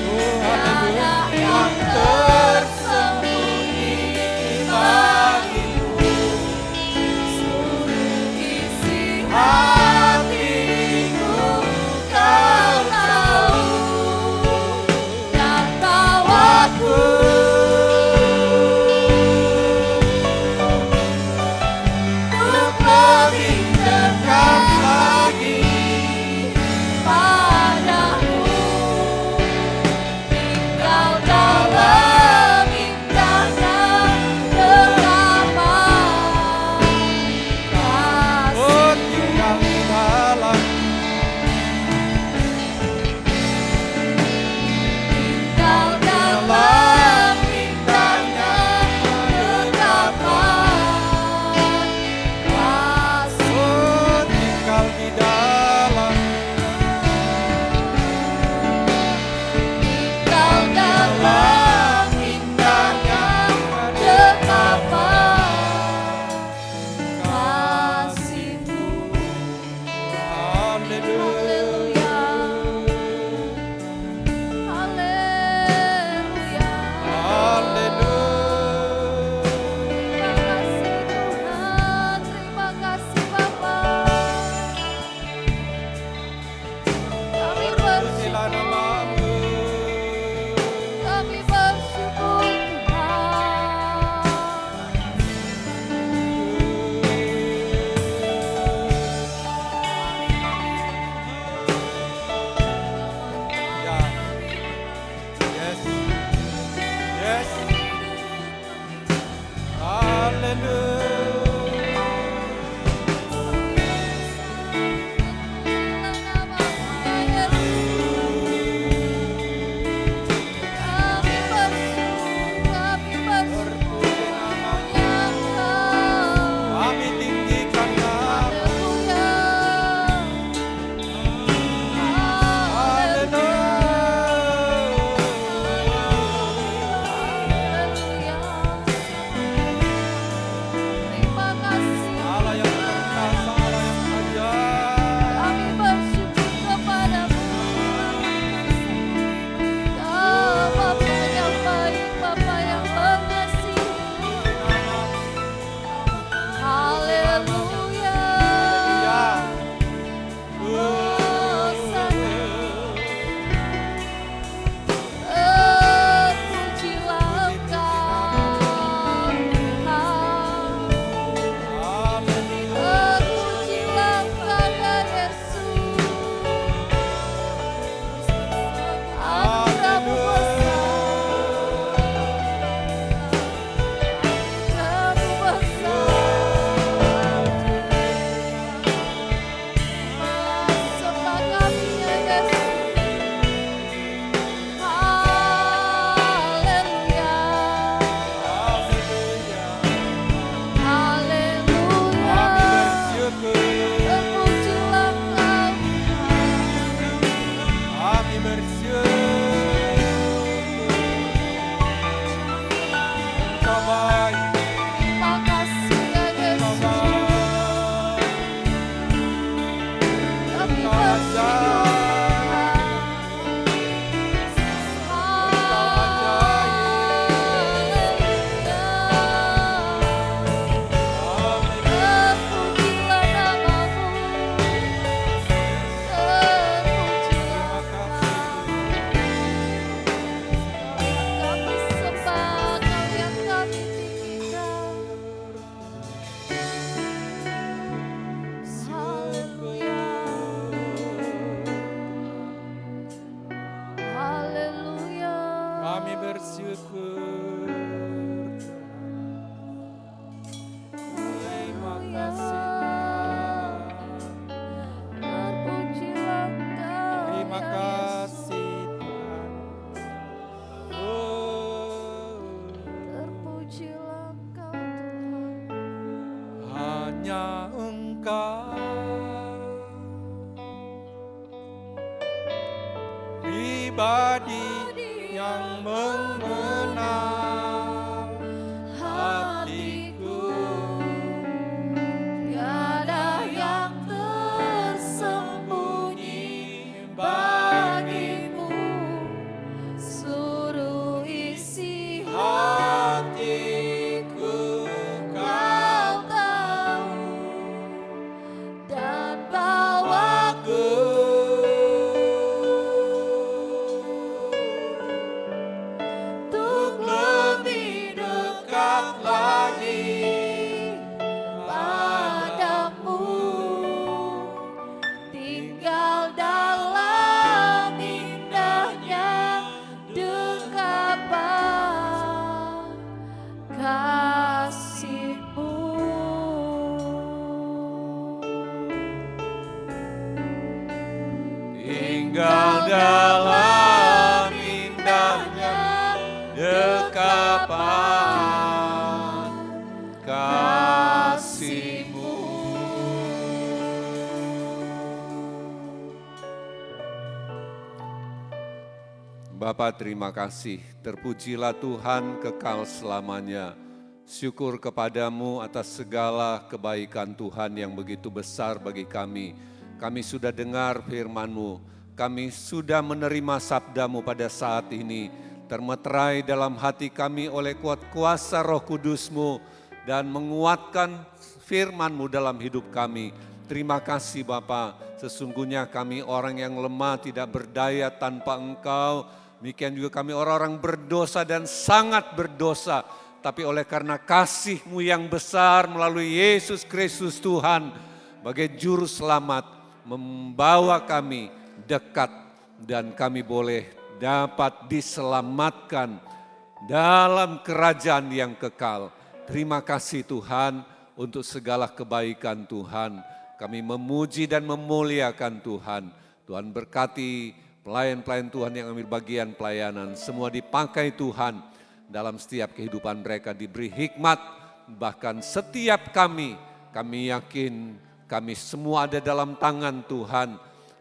Oh, haleluya. Yang tersembunyi bagimu, seluruh isi hatiku pribadi yang mengenal hatiku. Tiada yang tersembunyi bagimu, seluruh isi Hatiku kau tahu, dan bawaku untuk lebih dekat lagi padamu, tinggal dalam indahnya dekapan kasih-Mu. tinggal dalam indahnya dekapan kasih-Mu. Bapa, terima kasih, terpujilah Tuhan kekal selamanya. Syukur kepadamu atas segala kebaikan Tuhan yang begitu besar bagi kami. Kami sudah dengar firman-Mu, kami sudah menerima sabda-Mu pada saat ini. Termeterai dalam hati kami oleh kuat kuasa Roh Kudus-Mu dan menguatkan firman-Mu dalam hidup kami. Terima kasih Bapa, sesungguhnya kami orang yang lemah tidak berdaya tanpa Engkau. Demikian juga kami orang-orang berdosa dan sangat berdosa. Tapi oleh karena kasih-Mu yang besar melalui Yesus Kristus Tuhan, bagai juru selamat, membawa kami dekat dan kami boleh dapat diselamatkan dalam kerajaan yang kekal. Terima kasih Tuhan untuk segala kebaikan Tuhan. Kami memuji dan memuliakan Tuhan. Tuhan berkati pelayan-pelayan Tuhan yang ambil bagian pelayanan. Semua dipakai Tuhan dalam setiap kehidupan mereka, diberi hikmat. Bahkan setiap kami yakin kami semua ada dalam tangan Tuhan.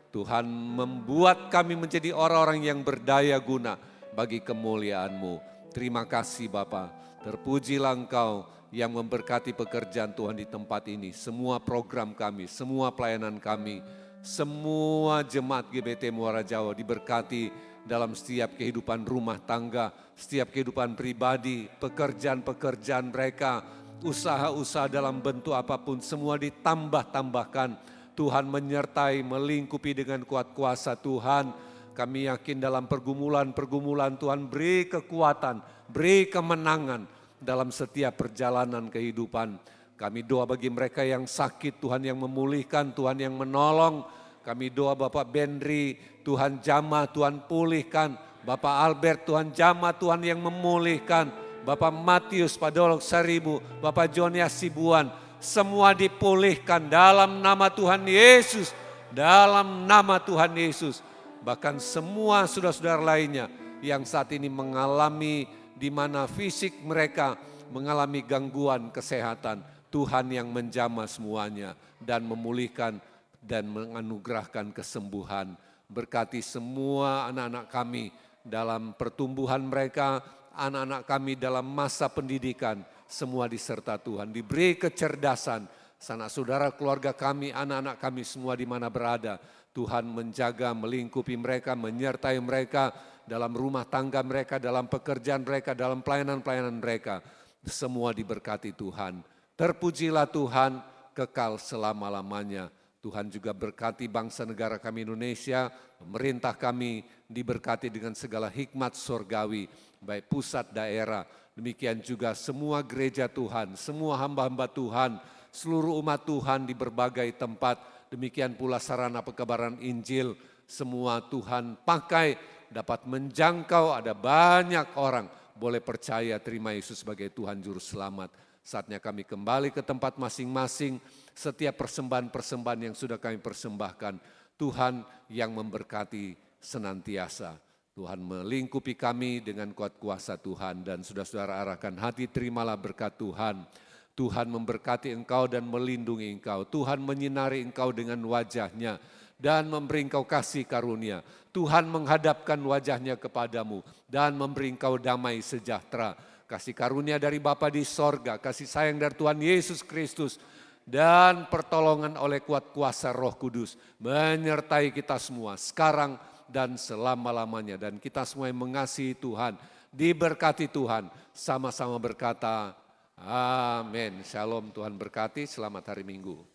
Tuhan membuat kami menjadi orang-orang yang berdaya guna bagi kemuliaan-Mu. Terima kasih Bapa. Terpujilah Engkau yang memberkati pekerjaan Tuhan di tempat ini. Semua program kami, semua pelayanan kami, semua jemaat GBT Muara Jawa diberkati dalam setiap kehidupan rumah tangga, setiap kehidupan pribadi, pekerjaan-pekerjaan mereka, usaha-usaha dalam bentuk apapun, semua ditambah-tambahkan. Tuhan menyertai, melingkupi dengan kuat kuasa Tuhan. Kami yakin dalam pergumulan-pergumulan Tuhan beri kekuatan, beri kemenangan dalam setiap perjalanan kehidupan. Kami doa bagi mereka yang sakit, Tuhan yang memulihkan, Tuhan yang menolong. Kami doa Bapak Benri, Tuhan jamah, Tuhan pulihkan. Bapak Albert, Tuhan jamah, Tuhan yang memulihkan. Bapak Matius Padolok Saribu, Bapak Joni Asibuan, semua dipulihkan dalam nama Tuhan Yesus. Dalam nama Tuhan Yesus. Bahkan semua saudara-saudara lainnya yang saat ini mengalami di mana fisik mereka mengalami gangguan kesehatan. Tuhan yang menjamah semuanya dan memulihkan dan menganugerahkan kesembuhan. Berkati semua anak-anak kami dalam pertumbuhan mereka, anak-anak kami dalam masa pendidikan, semua diserta Tuhan. Diberi kecerdasan, sanak saudara keluarga kami, anak-anak kami semua di mana berada. Tuhan menjaga, melingkupi mereka, menyertai mereka dalam rumah tangga mereka, dalam pekerjaan mereka, dalam pelayanan-pelayanan mereka. Semua diberkati Tuhan. Terpujilah Tuhan kekal selama-lamanya. Tuhan juga berkati bangsa negara kami Indonesia, pemerintah kami diberkati dengan segala hikmat surgawi, baik pusat daerah. Demikian juga semua gereja Tuhan, semua hamba-hamba Tuhan, seluruh umat Tuhan di berbagai tempat. Demikian pula sarana pekabaran Injil, semua Tuhan pakai dapat menjangkau, ada banyak orang boleh percaya terima Yesus sebagai Tuhan Juru Selamat. Saatnya kami kembali ke tempat masing-masing, setiap persembahan-persembahan yang sudah kami persembahkan, Tuhan yang memberkati senantiasa. Tuhan melingkupi kami dengan kuat kuasa Tuhan dan saudara-saudara arahkan hati, terimalah berkat Tuhan. Tuhan memberkati engkau dan melindungi engkau. Tuhan menyinari engkau dengan wajah-Nya dan memberi engkau kasih karunia. Tuhan menghadapkan wajahnya kepadamu dan memberi engkau damai sejahtera. Kasih karunia dari Bapa di sorga, kasih sayang dari Tuhan Yesus Kristus, dan pertolongan oleh kuat kuasa Roh Kudus menyertai kita semua sekarang dan selama-lamanya. Dan kita semua yang mengasihi Tuhan, diberkati Tuhan, sama-sama berkata, amin. Shalom, Tuhan berkati, selamat hari Minggu.